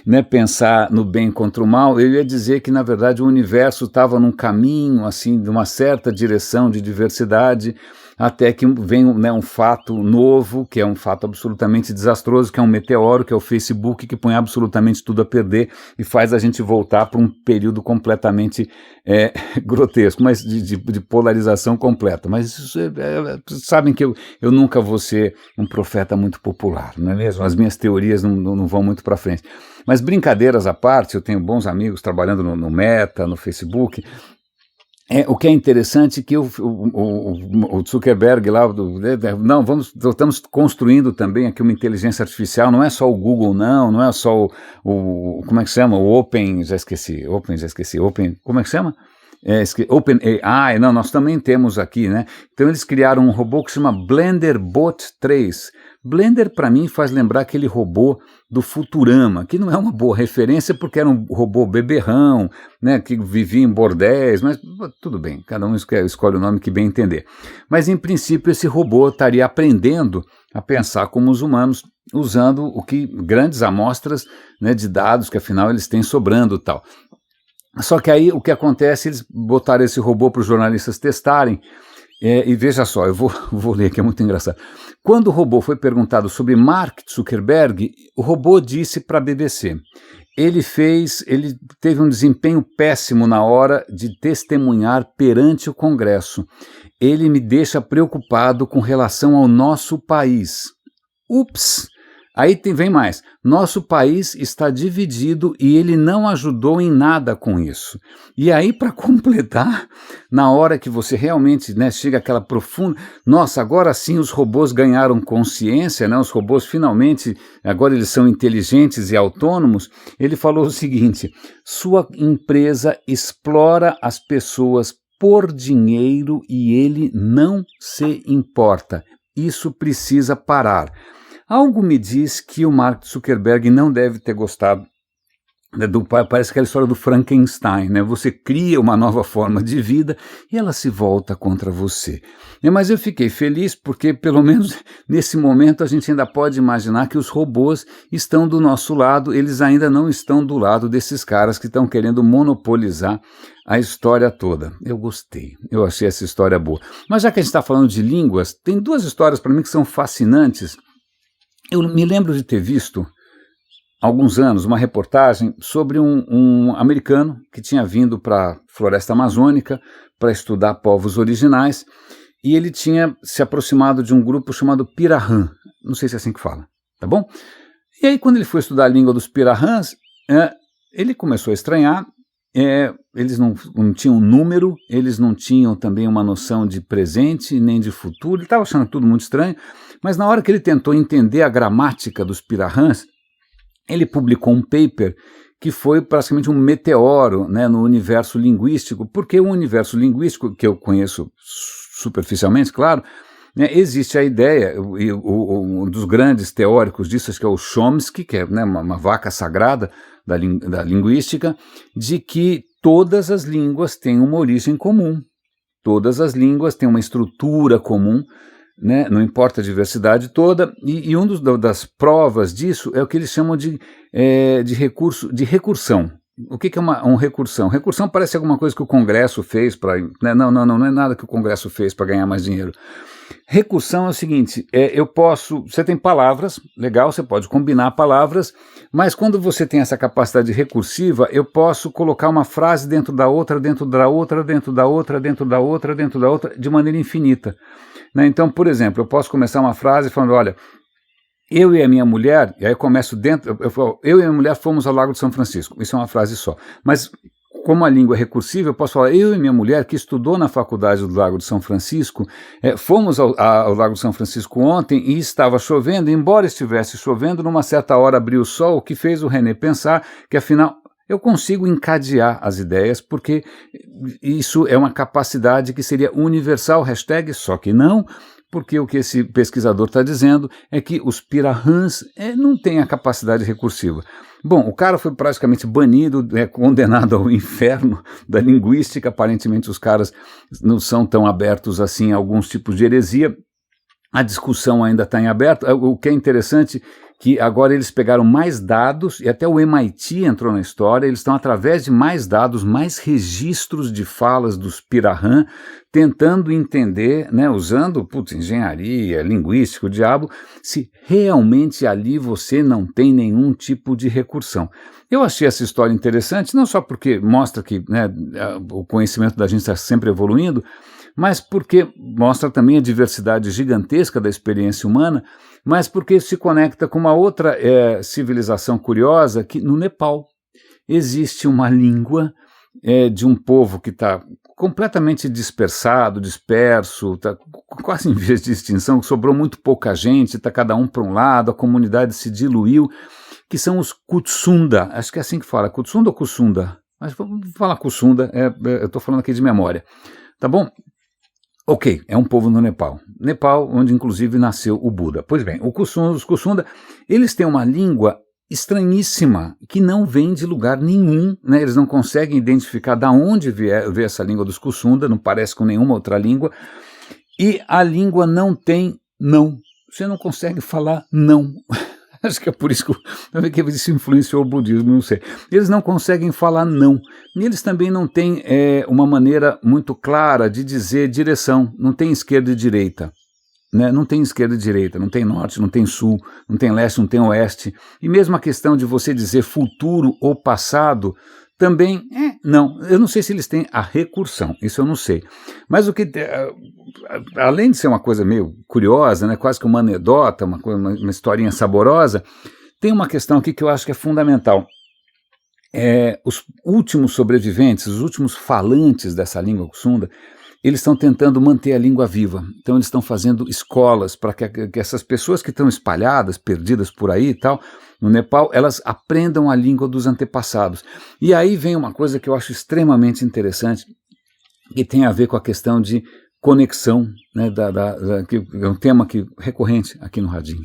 né, pensar no bem contra o mal, eu ia dizer que, na verdade, o universo estava num caminho, assim, de uma certa direção de diversidade, até que vem, né, um fato novo, que é um fato absolutamente desastroso, que é um meteoro, que é o Facebook, que põe absolutamente tudo a perder e faz a gente voltar para um período completamente grotesco, mas de polarização completa. Mas isso, sabem que eu nunca vou ser um profeta muito popular, não é mesmo? As minhas teorias não vão muito para frente. Mas brincadeiras à parte, eu tenho bons amigos trabalhando no Meta, no Facebook. O que é interessante é que o Zuckerberg lá, estamos construindo também aqui uma inteligência artificial, não é só o Google não é só como é que se chama? O Open, como é que se chama? OpenAI, não, nós também temos aqui, né? Então eles criaram um robô que se chama Blender Bot 3. Blender, para mim, faz lembrar aquele robô do Futurama, que não é uma boa referência porque era um robô beberrão, né, que vivia em bordéis, mas tudo bem, cada um escolhe o nome que bem entender. Mas, em princípio, esse robô estaria aprendendo a pensar como os humanos, usando grandes amostras, né, de dados que, afinal, eles têm sobrando e tal. Só que aí, o que acontece, eles botaram esse robô para os jornalistas testarem, e veja só, eu vou ler aqui, é muito engraçado. Quando o robô foi perguntado sobre Mark Zuckerberg, o robô disse para a BBC, ele teve um desempenho péssimo na hora de testemunhar perante o Congresso. Ele me deixa preocupado com relação ao nosso país. Ups! Aí vem mais. Nosso país está dividido e ele não ajudou em nada com isso. E aí, para completar, na hora que você realmente, né, chega àquela profunda... Nossa, agora sim os robôs ganharam consciência, né? Os robôs finalmente, agora eles são inteligentes e autônomos. Ele falou o seguinte, sua empresa explora as pessoas por dinheiro e ele não se importa. Isso precisa parar. Algo me diz que o Mark Zuckerberg não deve ter gostado, né, parece aquela história do Frankenstein, né? Você cria uma nova forma de vida e ela se volta contra você. Mas eu fiquei feliz porque, pelo menos nesse momento, a gente ainda pode imaginar que os robôs estão do nosso lado, eles ainda não estão do lado desses caras que estão querendo monopolizar a história toda. Eu gostei, eu achei essa história boa. Mas já que a gente está falando de línguas, tem duas histórias para mim que são fascinantes. Eu me lembro de ter visto, há alguns anos, uma reportagem sobre um americano que tinha vindo para a floresta amazônica para estudar povos originais e ele tinha se aproximado de um grupo chamado Pirahã, não sei se é assim que fala, tá bom? E aí quando ele foi estudar a língua dos Pirahãs, ele começou a estranhar, eles não tinham número, eles não tinham também uma noção de presente nem de futuro, ele estava achando tudo muito estranho, mas na hora que ele tentou entender a gramática dos Pirahãs, ele publicou um paper que foi praticamente um meteoro, né, no universo linguístico, porque o universo linguístico, que eu conheço superficialmente, claro, né, existe a ideia, um dos grandes teóricos disso, acho que é o Chomsky, que é, né, uma vaca sagrada da linguística, de que todas as línguas têm uma origem comum, todas as línguas têm uma estrutura comum, né, não importa a diversidade toda, e uma das provas disso é o que eles chamam de recursão. O que é uma recursão? Recursão parece alguma coisa que o Congresso fez para... Né? Não é nada que o Congresso fez para ganhar mais dinheiro. Recursão é o seguinte, você tem palavras, legal, você pode combinar palavras, mas quando você tem essa capacidade recursiva, eu posso colocar uma frase dentro da outra, dentro da outra, dentro da outra, dentro da outra, dentro da outra, de maneira infinita. Né? Então, por exemplo, eu posso começar uma frase falando, olha, eu e a minha mulher, e aí eu começo eu falo, eu e a minha mulher fomos ao Lago de São Francisco, isso é uma frase só, mas... Como a língua é recursiva, eu posso falar, eu e minha mulher, que estudou na faculdade do Lago de São Francisco, fomos ao Lago de São Francisco ontem e estava chovendo, embora estivesse chovendo, numa certa hora abriu o sol, o que fez o René pensar que, afinal, eu consigo encadear as ideias, porque isso é uma capacidade que seria universal, hashtag, só que não, porque o que esse pesquisador está dizendo é que os pirahãs não têm a capacidade recursiva. Bom, o cara foi praticamente banido, condenado ao inferno da linguística, aparentemente os caras não são tão abertos assim a alguns tipos de heresia, a discussão ainda está em aberto, o que é interessante que agora eles pegaram mais dados, e até o MIT entrou na história, eles estão através de mais dados, mais registros de falas dos pirahã, tentando entender, né, usando engenharia, linguística, o diabo, se realmente ali você não tem nenhum tipo de recursão. Eu achei essa história interessante, não só porque mostra que, né, o conhecimento da gente está sempre evoluindo, mas porque mostra também a diversidade gigantesca da experiência humana, mas porque se conecta com uma outra civilização curiosa, que no Nepal existe uma língua de um povo que está completamente disperso, está quase em vias de extinção, sobrou muito pouca gente, está cada um para um lado, a comunidade se diluiu, que são os Kutsunda, acho que é assim que fala, Kutsunda ou Kusunda? Mas vamos falar Kusunda, eu estou falando aqui de memória, tá bom? Ok, é um povo no Nepal. Nepal, onde inclusive nasceu o Buda. Pois bem, os Kusunda, eles têm uma língua estranhíssima, que não vem de lugar nenhum, né? Eles não conseguem identificar de onde veio essa língua dos Kusunda, não parece com nenhuma outra língua, e a língua não tem não. Você não consegue falar não. Acho que é por isso que isso influenciou o budismo, não sei. Eles não conseguem falar não. E eles também não têm uma maneira muito clara de dizer direção. Não tem esquerda e direita. Né? Não tem esquerda e direita, não tem norte, não tem sul, não tem leste, não tem oeste. E mesmo a questão de você dizer futuro ou passado, também não. Eu não sei se eles têm a recursão, isso eu não sei. Mas o que, além de ser uma coisa meio curiosa, né, quase que uma anedota, uma historinha saborosa, tem uma questão aqui que eu acho que é fundamental. Os últimos sobreviventes, os últimos falantes dessa língua Kusunda, eles estão tentando manter a língua viva. Então eles estão fazendo escolas para que essas pessoas que estão espalhadas, perdidas por aí e tal, no Nepal, elas aprendam a língua dos antepassados. E aí vem uma coisa que eu acho extremamente interessante, que tem a ver com a questão de conexão, né, que é um tema recorrente aqui no Radinho,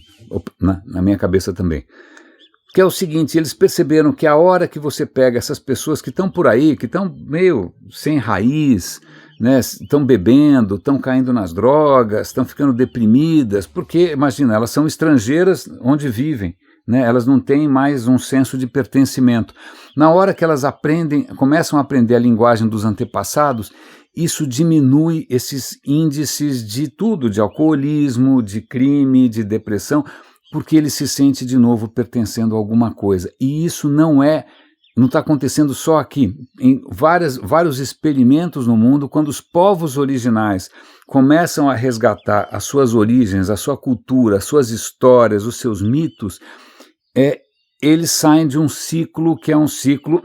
na minha cabeça também. Que é o seguinte, eles perceberam que a hora que você pega essas pessoas que estão por aí, que estão meio sem raiz, né, estão bebendo, estão caindo nas drogas, estão ficando deprimidas, porque, imagina, elas são estrangeiras onde vivem, né, elas não têm mais um senso de pertencimento. Na hora que elas começam a aprender a linguagem dos antepassados, isso diminui esses índices de tudo, de alcoolismo, de crime, de depressão, porque ele se sente de novo pertencendo a alguma coisa. E isso não está acontecendo só aqui. Em vários experimentos no mundo, quando os povos originais começam a resgatar as suas origens, a sua cultura, as suas histórias, os seus mitos, eles saem de um ciclo que é um ciclo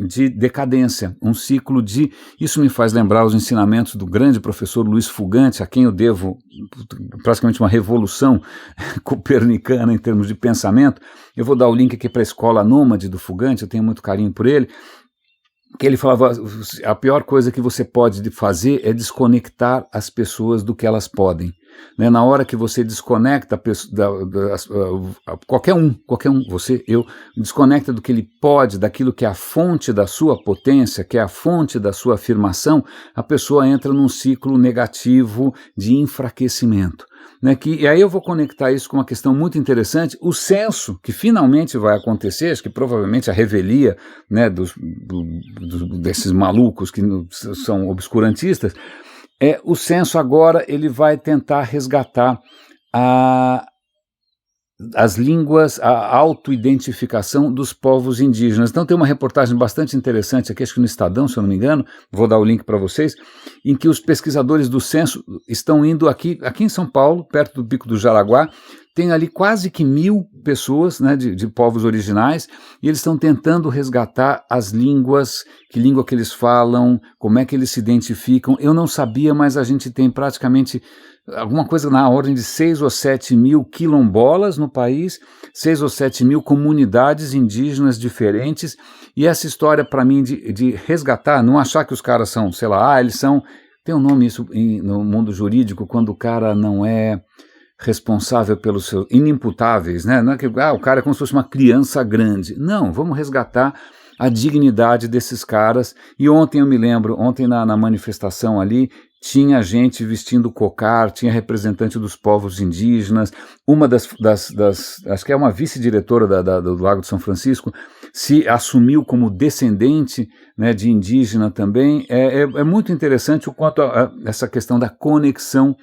de decadência, um ciclo de... Isso me faz lembrar os ensinamentos do grande professor Luiz Fugante, a quem eu devo praticamente uma revolução copernicana em termos de pensamento. Eu vou dar o link aqui para a Escola Nômade do Fugante, eu tenho muito carinho por ele, que ele falava, a pior coisa que você pode fazer é desconectar as pessoas do que elas podem. Né, na hora que você desconecta qualquer um, você, eu, desconecta do que ele pode, daquilo que é a fonte da sua potência, que é a fonte da sua afirmação, a pessoa entra num ciclo negativo de enfraquecimento. né, e aí eu vou conectar isso com uma questão muito interessante, o censo, que finalmente vai acontecer, acho que provavelmente a revelia, né, desses malucos que são obscurantistas, o censo agora ele vai tentar resgatar as línguas, a autoidentificação dos povos indígenas. Então tem uma reportagem bastante interessante aqui, acho que no Estadão, se eu não me engano, vou dar o link para vocês, em que os pesquisadores do censo estão indo aqui em São Paulo, perto do Pico do Jaraguá, tem ali quase que 1.000 pessoas, né, de povos originais, e eles estão tentando resgatar as línguas, que língua que eles falam, como é que eles se identificam. Eu não sabia, mas a gente tem praticamente alguma coisa na ordem de 6 ou 7 mil quilombolas no país, 6 ou 7 mil comunidades indígenas diferentes, e essa história para mim de resgatar, não achar que os caras são, sei lá, eles são, tem um nome isso no mundo jurídico, quando o cara não é responsável pelos seus inimputáveis, né? Não é que o cara é como se fosse uma criança grande. Não, vamos resgatar a dignidade desses caras. E ontem eu me lembro, na manifestação ali, tinha gente vestindo cocar, tinha representante dos povos indígenas, uma das acho que é uma vice-diretora do Lago de São Francisco, se assumiu como descendente, né, de indígena também. É muito interessante o quanto essa questão da conexão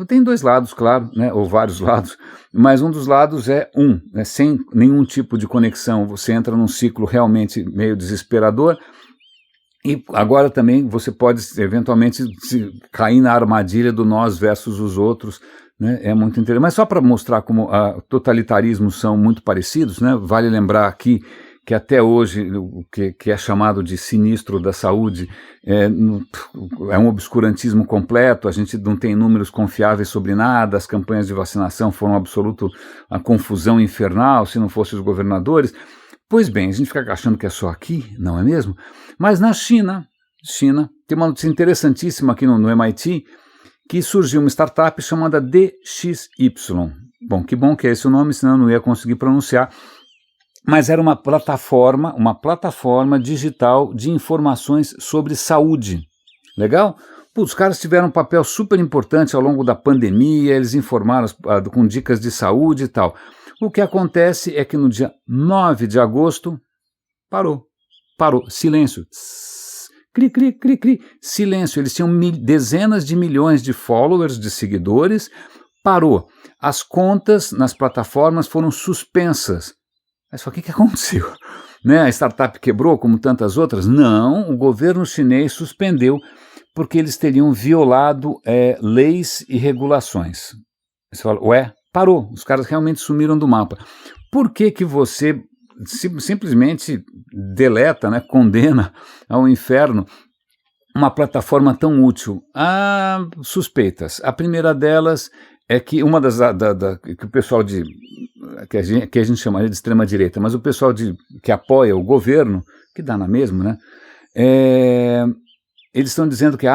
tem dois lados, claro, né, ou vários lados, mas um dos lados né, sem nenhum tipo de conexão, você entra num ciclo realmente meio desesperador, e agora também você pode eventualmente cair na armadilha do nós versus os outros, né, é muito interessante. Mas só para mostrar como totalitarismos são muito parecidos, né, vale lembrar aqui que até hoje, o que é chamado de sinistro da saúde, é um obscurantismo completo, a gente não tem números confiáveis sobre nada, as campanhas de vacinação foram uma confusão infernal, se não fossem os governadores. Pois bem, a gente fica achando que é só aqui, não é mesmo? Mas na China, tem uma notícia interessantíssima aqui no MIT, que surgiu uma startup chamada DXY. Bom que é esse o nome, senão eu não ia conseguir pronunciar. Mas era uma plataforma digital de informações sobre saúde. Legal? Os caras tiveram um papel super importante ao longo da pandemia, eles informaram com dicas de saúde e tal. O que acontece é que no dia 9 de agosto, parou, silêncio, cri, silêncio. Eles tinham dezenas de milhões de followers, de seguidores, parou. As contas nas plataformas foram suspensas. Mas só o que aconteceu? Né? A startup quebrou como tantas outras? Não, o governo chinês suspendeu porque eles teriam violado leis e regulações. Você fala, parou, os caras realmente sumiram do mapa. Por que você simplesmente deleta, né, condena ao inferno uma plataforma tão útil? Há suspeitas. A primeira delas é que uma que o pessoal que a gente chamaria de extrema-direita, mas o pessoal que apoia o governo, que dá na mesma, né? Eles estão dizendo que,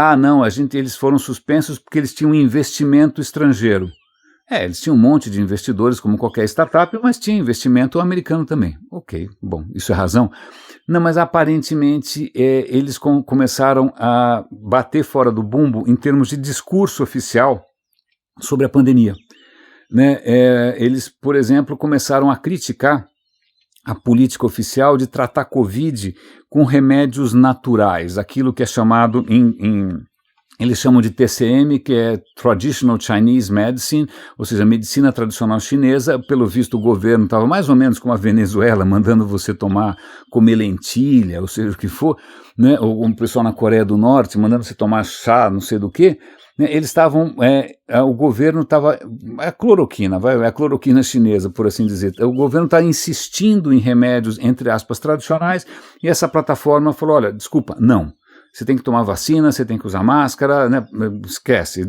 eles foram suspensos porque eles tinham um investimento estrangeiro. Eles tinham um monte de investidores, como qualquer startup, mas tinha investimento americano também. Ok, bom, isso é razão. Não, mas aparentemente eles começaram a bater fora do bumbo em termos de discurso oficial sobre a pandemia. Né? Eles, por exemplo, começaram a criticar a política oficial de tratar Covid com remédios naturais, aquilo que é chamado eles chamam de TCM, que é Traditional Chinese Medicine, ou seja, medicina tradicional chinesa. Pelo visto, o governo estava mais ou menos como a Venezuela, mandando você comer lentilha, ou seja, o que for, né? Ou o pessoal na Coreia do Norte, mandando você tomar chá, não sei do que. Eles estavam, o governo estava, a cloroquina chinesa, por assim dizer, o governo está insistindo em remédios, entre aspas, tradicionais, e essa plataforma falou, olha, desculpa, não, você tem que tomar vacina, você tem que usar máscara, né? Esquece,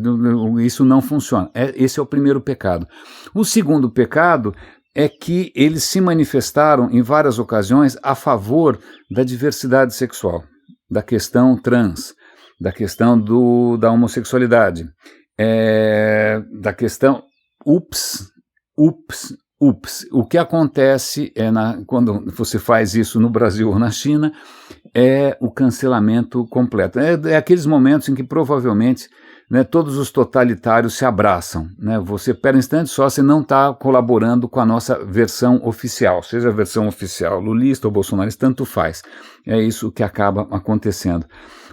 isso não funciona. Esse é o primeiro pecado. O segundo pecado é que eles se manifestaram em várias ocasiões a favor da diversidade sexual, da questão trans, da questão da homossexualidade, da questão ups. O que acontece quando você faz isso no Brasil ou na China é o cancelamento completo. É aqueles momentos em que provavelmente né, todos os totalitários se abraçam, né? Você, per instante só, você não está colaborando com a nossa versão oficial, seja a versão oficial lulista ou bolsonarista, tanto faz. É isso que acaba acontecendo.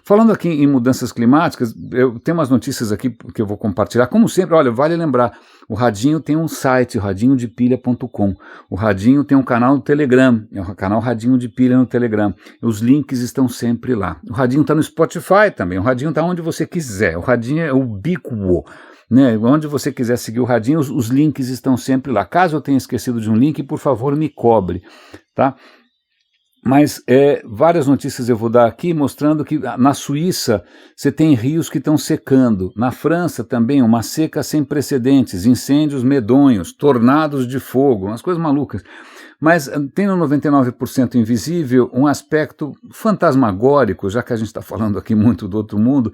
Falando aqui em mudanças climáticas, eu tenho umas notícias aqui que eu vou compartilhar. Como sempre, olha, vale lembrar, o Radinho tem um site, radinhodepilha.com. O Radinho tem um canal no Telegram, é o canal Radinho de Pilha no Telegram. Os links estão sempre lá. O Radinho está no Spotify também, o Radinho está onde você quiser. O Radinho é ubíquo, né? Onde você quiser seguir o Radinho, os links estão sempre lá. Caso eu tenha esquecido de um link, por favor, me cobre, tá? Mas várias notícias eu vou dar aqui mostrando que na Suíça você tem rios que estão secando, na França também uma seca sem precedentes, incêndios medonhos, tornados de fogo, umas coisas malucas. Mas tem no 99% invisível um aspecto fantasmagórico, já que a gente está falando aqui muito do outro mundo,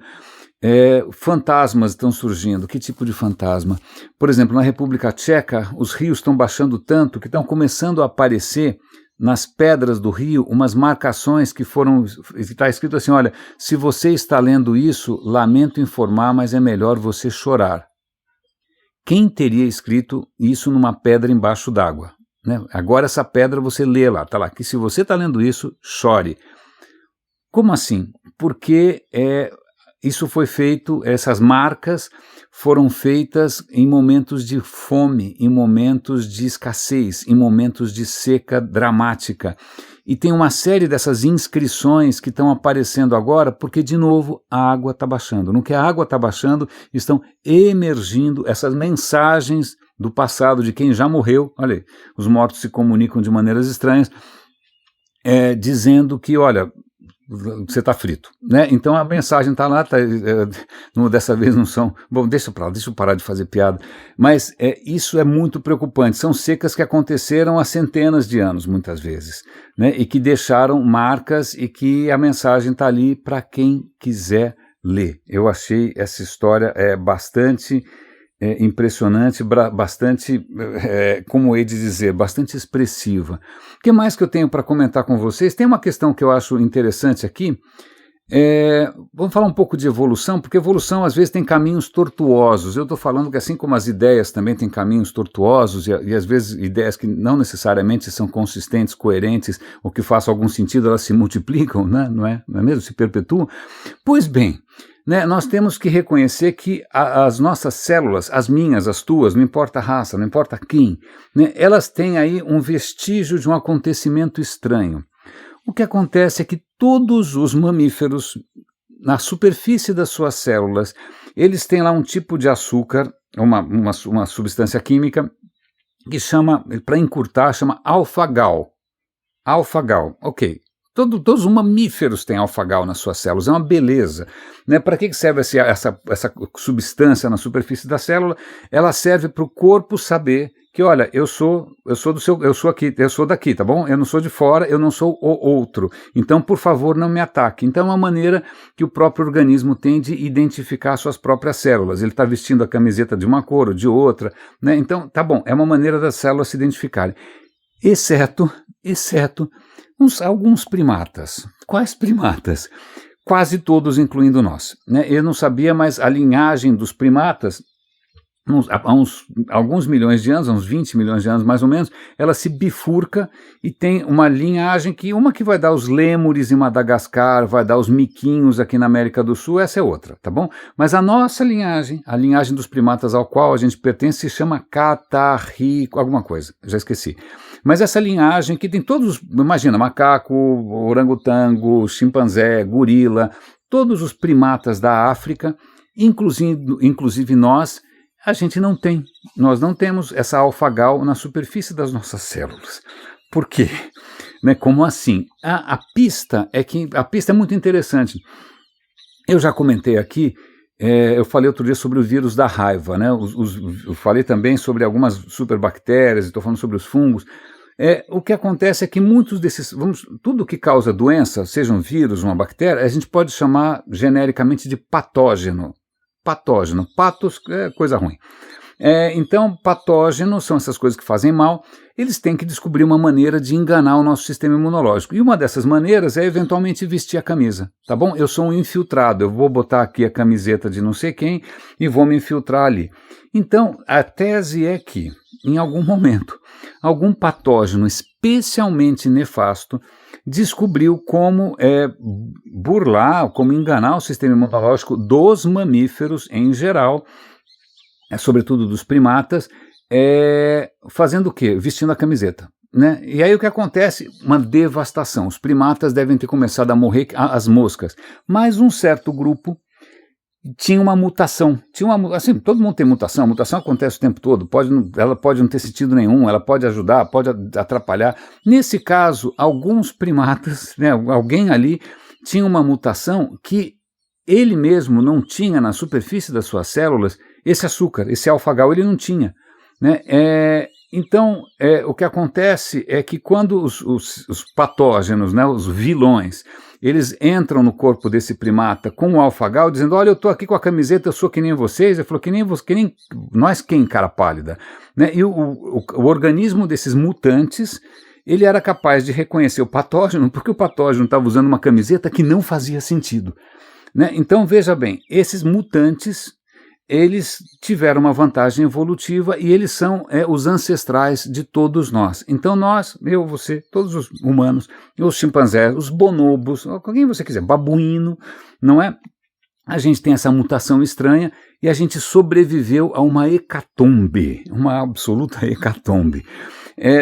fantasmas estão surgindo. Que tipo de fantasma? Por exemplo, na República Tcheca, os rios estão baixando tanto que estão começando a aparecer nas pedras do rio umas marcações que está escrito assim, olha, se você está lendo isso, lamento informar, mas é melhor você chorar. Quem teria escrito isso numa pedra embaixo d'água? Né? Agora essa pedra você lê lá, está lá, que se você está lendo isso, chore. Como assim? Porque isso foi feito, essas marcas foram feitas em momentos de fome, em momentos de escassez, em momentos de seca dramática. E tem uma série dessas inscrições que estão aparecendo agora porque, de novo, a água está baixando. No que a água está baixando, estão emergindo essas mensagens do passado de quem já morreu. Olha aí, os mortos se comunicam de maneiras estranhas, dizendo que, olha, você está frito, né? Então a mensagem está lá, dessa vez não são... Bom, deixa eu parar de fazer piada. Mas isso é muito preocupante. São secas que aconteceram há centenas de anos, muitas vezes, né? E que deixaram marcas e que a mensagem está ali para quem quiser ler. Eu achei essa história bastante... impressionante, bastante, como hei de dizer, bastante expressiva. O que mais que eu tenho para comentar com vocês? Tem uma questão que eu acho interessante aqui. Vamos falar um pouco de evolução, porque evolução às vezes tem caminhos tortuosos. Eu estou falando que assim como as ideias também têm caminhos tortuosos e às vezes ideias que não necessariamente são consistentes, coerentes, ou que façam algum sentido, elas se multiplicam, né? Não é mesmo? Se perpetuam. Pois bem, né, nós temos que reconhecer que as nossas células, as minhas, as tuas, não importa a raça, não importa quem, né, elas têm aí um vestígio de um acontecimento estranho. O que acontece é que todos os mamíferos, na superfície das suas células, eles têm lá um tipo de açúcar, uma substância química, que chama, para encurtar, chama alfa-gal. Alfa-gal, ok. Todos os mamíferos têm alfa-gal nas suas células, é uma beleza, né? Para que serve essa substância na superfície da célula? Ela serve para o corpo saber que, olha, eu sou daqui, tá bom? Eu não sou de fora, eu não sou o outro. Então, por favor, não me ataque. Então, é uma maneira que o próprio organismo tem de identificar suas próprias células. Ele está vestindo a camiseta de uma cor ou de outra, né? Então, tá bom, é uma maneira das células se identificarem. Exceto alguns primatas. Quais primatas? Quase todos, incluindo nós, né? Eu não sabia, mas a linhagem dos primatas, há alguns milhões de anos, uns 20 milhões de anos mais ou menos, ela se bifurca e tem uma linhagem uma que vai dar os lêmures em Madagascar, vai dar os miquinhos aqui na América do Sul, essa é outra, tá bom? Mas a nossa linhagem, a linhagem dos primatas ao qual a gente pertence, se chama catarrico, alguma coisa, já esqueci. Mas essa linhagem que tem todos, imagina, macaco, orangotango, chimpanzé, gorila, todos os primatas da África, inclusive nós, a gente não tem. Nós não temos essa alfa-gal na superfície das nossas células. Por quê? Né, como assim? A pista é muito interessante. Eu já comentei aqui, eu falei outro dia sobre o vírus da raiva, né? Eu falei também sobre algumas superbactérias, estou falando sobre os fungos. O que acontece é que muitos desses, tudo que causa doença, seja um vírus, uma bactéria, a gente pode chamar genericamente de patógeno. Patógeno, patos é coisa ruim. Então, patógenos são essas coisas que fazem mal, eles têm que descobrir uma maneira de enganar o nosso sistema imunológico. E uma dessas maneiras é eventualmente vestir a camisa, tá bom? Eu sou um infiltrado, eu vou botar aqui a camiseta de não sei quem e vou me infiltrar ali. Então, a tese é que, em algum momento, algum patógeno especialmente nefasto descobriu como burlar, como enganar o sistema imunológico dos mamíferos em geral, sobretudo dos primatas, fazendo o quê? Vestindo a camiseta. Né? E aí o que acontece? Uma devastação. Os primatas devem ter começado a morrer, as moscas. Mas um certo grupo tinha uma mutação. Assim, todo mundo tem mutação, a mutação acontece o tempo todo, ela pode não ter sentido nenhum, ela pode ajudar, pode atrapalhar. Nesse caso, alguns primatas, né, alguém ali tinha uma mutação que ele mesmo não tinha na superfície das suas células, esse açúcar, esse alfa-gal, ele não tinha. Né? Então, o que acontece é que quando os patógenos, né, os vilões, eles entram no corpo desse primata com o alfa-gal, dizendo, olha, eu estou aqui com a camiseta, eu sou que nem vocês. Ele falou, que nem nós quem, cara pálida. Né? E o organismo desses mutantes, ele era capaz de reconhecer o patógeno, porque o patógeno estava usando uma camiseta que não fazia sentido. Né? Então, veja bem, esses mutantes, eles tiveram uma vantagem evolutiva e eles são os ancestrais de todos nós. Então nós, eu, você, todos os humanos, os chimpanzés, os bonobos, quem você quiser, babuíno, não é? A gente tem essa mutação estranha e a gente sobreviveu a uma hecatombe, uma absoluta hecatombe.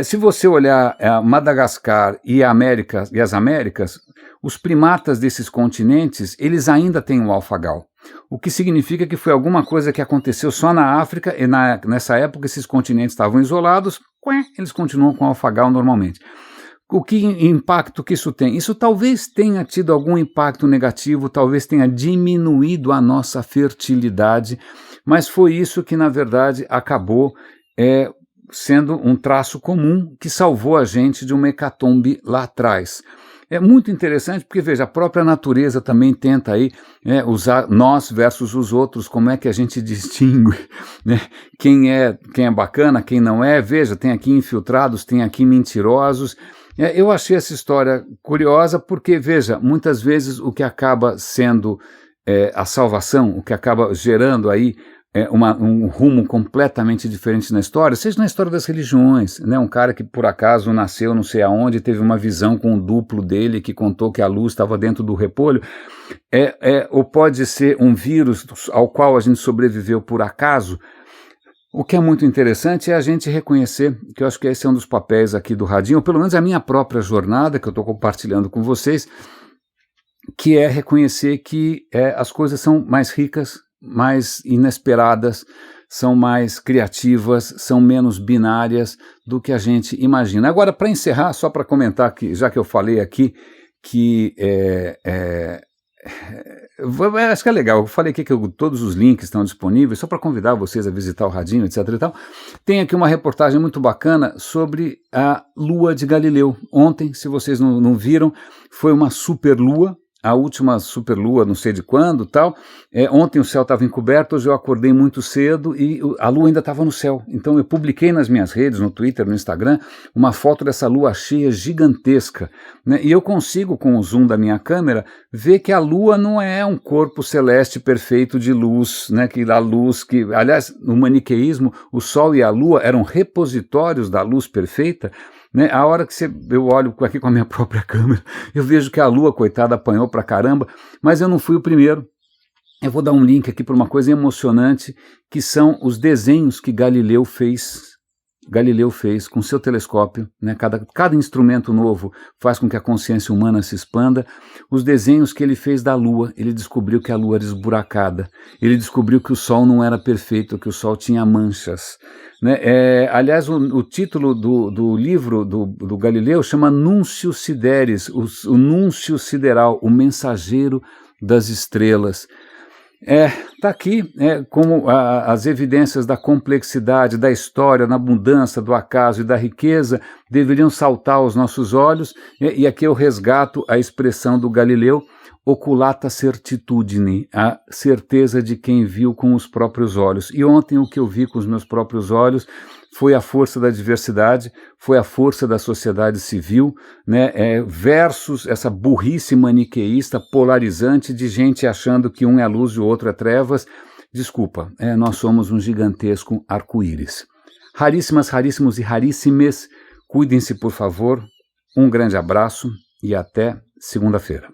Se você olhar Madagascar e as Américas, os primatas desses continentes, eles ainda têm o alfa-gal. O que significa que foi alguma coisa que aconteceu só na África, e nessa época esses continentes estavam isolados, eles continuam com alfa-gal normalmente. O que impacto que isso tem? Isso talvez tenha tido algum impacto negativo, talvez tenha diminuído a nossa fertilidade, mas foi isso que, na verdade, acabou sendo um traço comum que salvou a gente de uma hecatombe lá atrás. É muito interessante porque, veja, a própria natureza também tenta aí usar nós versus os outros, como é que a gente distingue, né? Quem é bacana, quem não é. Veja, tem aqui infiltrados, tem aqui mentirosos. Eu achei essa história curiosa porque, veja, muitas vezes o que acaba sendo a salvação, o que acaba gerando aí um rumo completamente diferente na história, seja na história das religiões, né? Um cara que por acaso nasceu não sei aonde, teve uma visão com o duplo dele que contou que a luz estava dentro do repolho, ou pode ser um vírus ao qual a gente sobreviveu por acaso. O que é muito interessante é a gente reconhecer, que eu acho que esse é um dos papéis aqui do Radinho, ou pelo menos a minha própria jornada, que eu estou compartilhando com vocês, que é reconhecer que as coisas são mais ricas, mais inesperadas, são mais criativas, são menos binárias do que a gente imagina. Agora, para encerrar, só para comentar, que já que eu falei aqui, que acho que é legal, eu falei aqui que todos os links estão disponíveis, só para convidar vocês a visitar o Radinho, etc. e tal. Tem aqui uma reportagem muito bacana sobre a Lua de Galileu. Ontem, se vocês não viram, foi uma superlua, a última superlua, não sei de quando, tal. Ontem o céu estava encoberto, hoje eu acordei muito cedo e a lua ainda estava no céu. Então eu publiquei nas minhas redes, no Twitter, no Instagram, uma foto dessa lua cheia gigantesca. Né? E eu consigo, com o zoom da minha câmera, ver que a lua não é um corpo celeste perfeito de luz, né? Aliás, no maniqueísmo, o sol e a lua eram repositórios da luz perfeita. Né? A hora que eu olho aqui com a minha própria câmera, eu vejo que a lua, coitada, apanhou pra caramba, mas eu não fui o primeiro. Eu vou dar um link aqui para uma coisa emocionante, que são os desenhos que Galileu fez com seu telescópio, né? Cada instrumento novo faz com que a consciência humana se expanda. Os desenhos que ele fez da Lua, ele descobriu que a Lua era esburacada, ele descobriu que o Sol não era perfeito, que o Sol tinha manchas. Né? Aliás, o título do livro do Galileu chama Núncio Sideris, o núncio sideral, o mensageiro das estrelas. Está aqui como as evidências da complexidade, da história, da abundância, do acaso e da riqueza deveriam saltar aos nossos olhos, e aqui eu resgato a expressão do Galileu: oculata certitudine, a certeza de quem viu com os próprios olhos. E ontem o que eu vi com os meus próprios olhos foi a força da diversidade, foi a força da sociedade civil, né, versus essa burrice maniqueísta, polarizante, de gente achando que um é luz e o outro é trevas. Desculpa, nós somos um gigantesco arco-íris. Raríssimas, raríssimos e raríssimes, cuidem-se, por favor. Um grande abraço e até segunda-feira.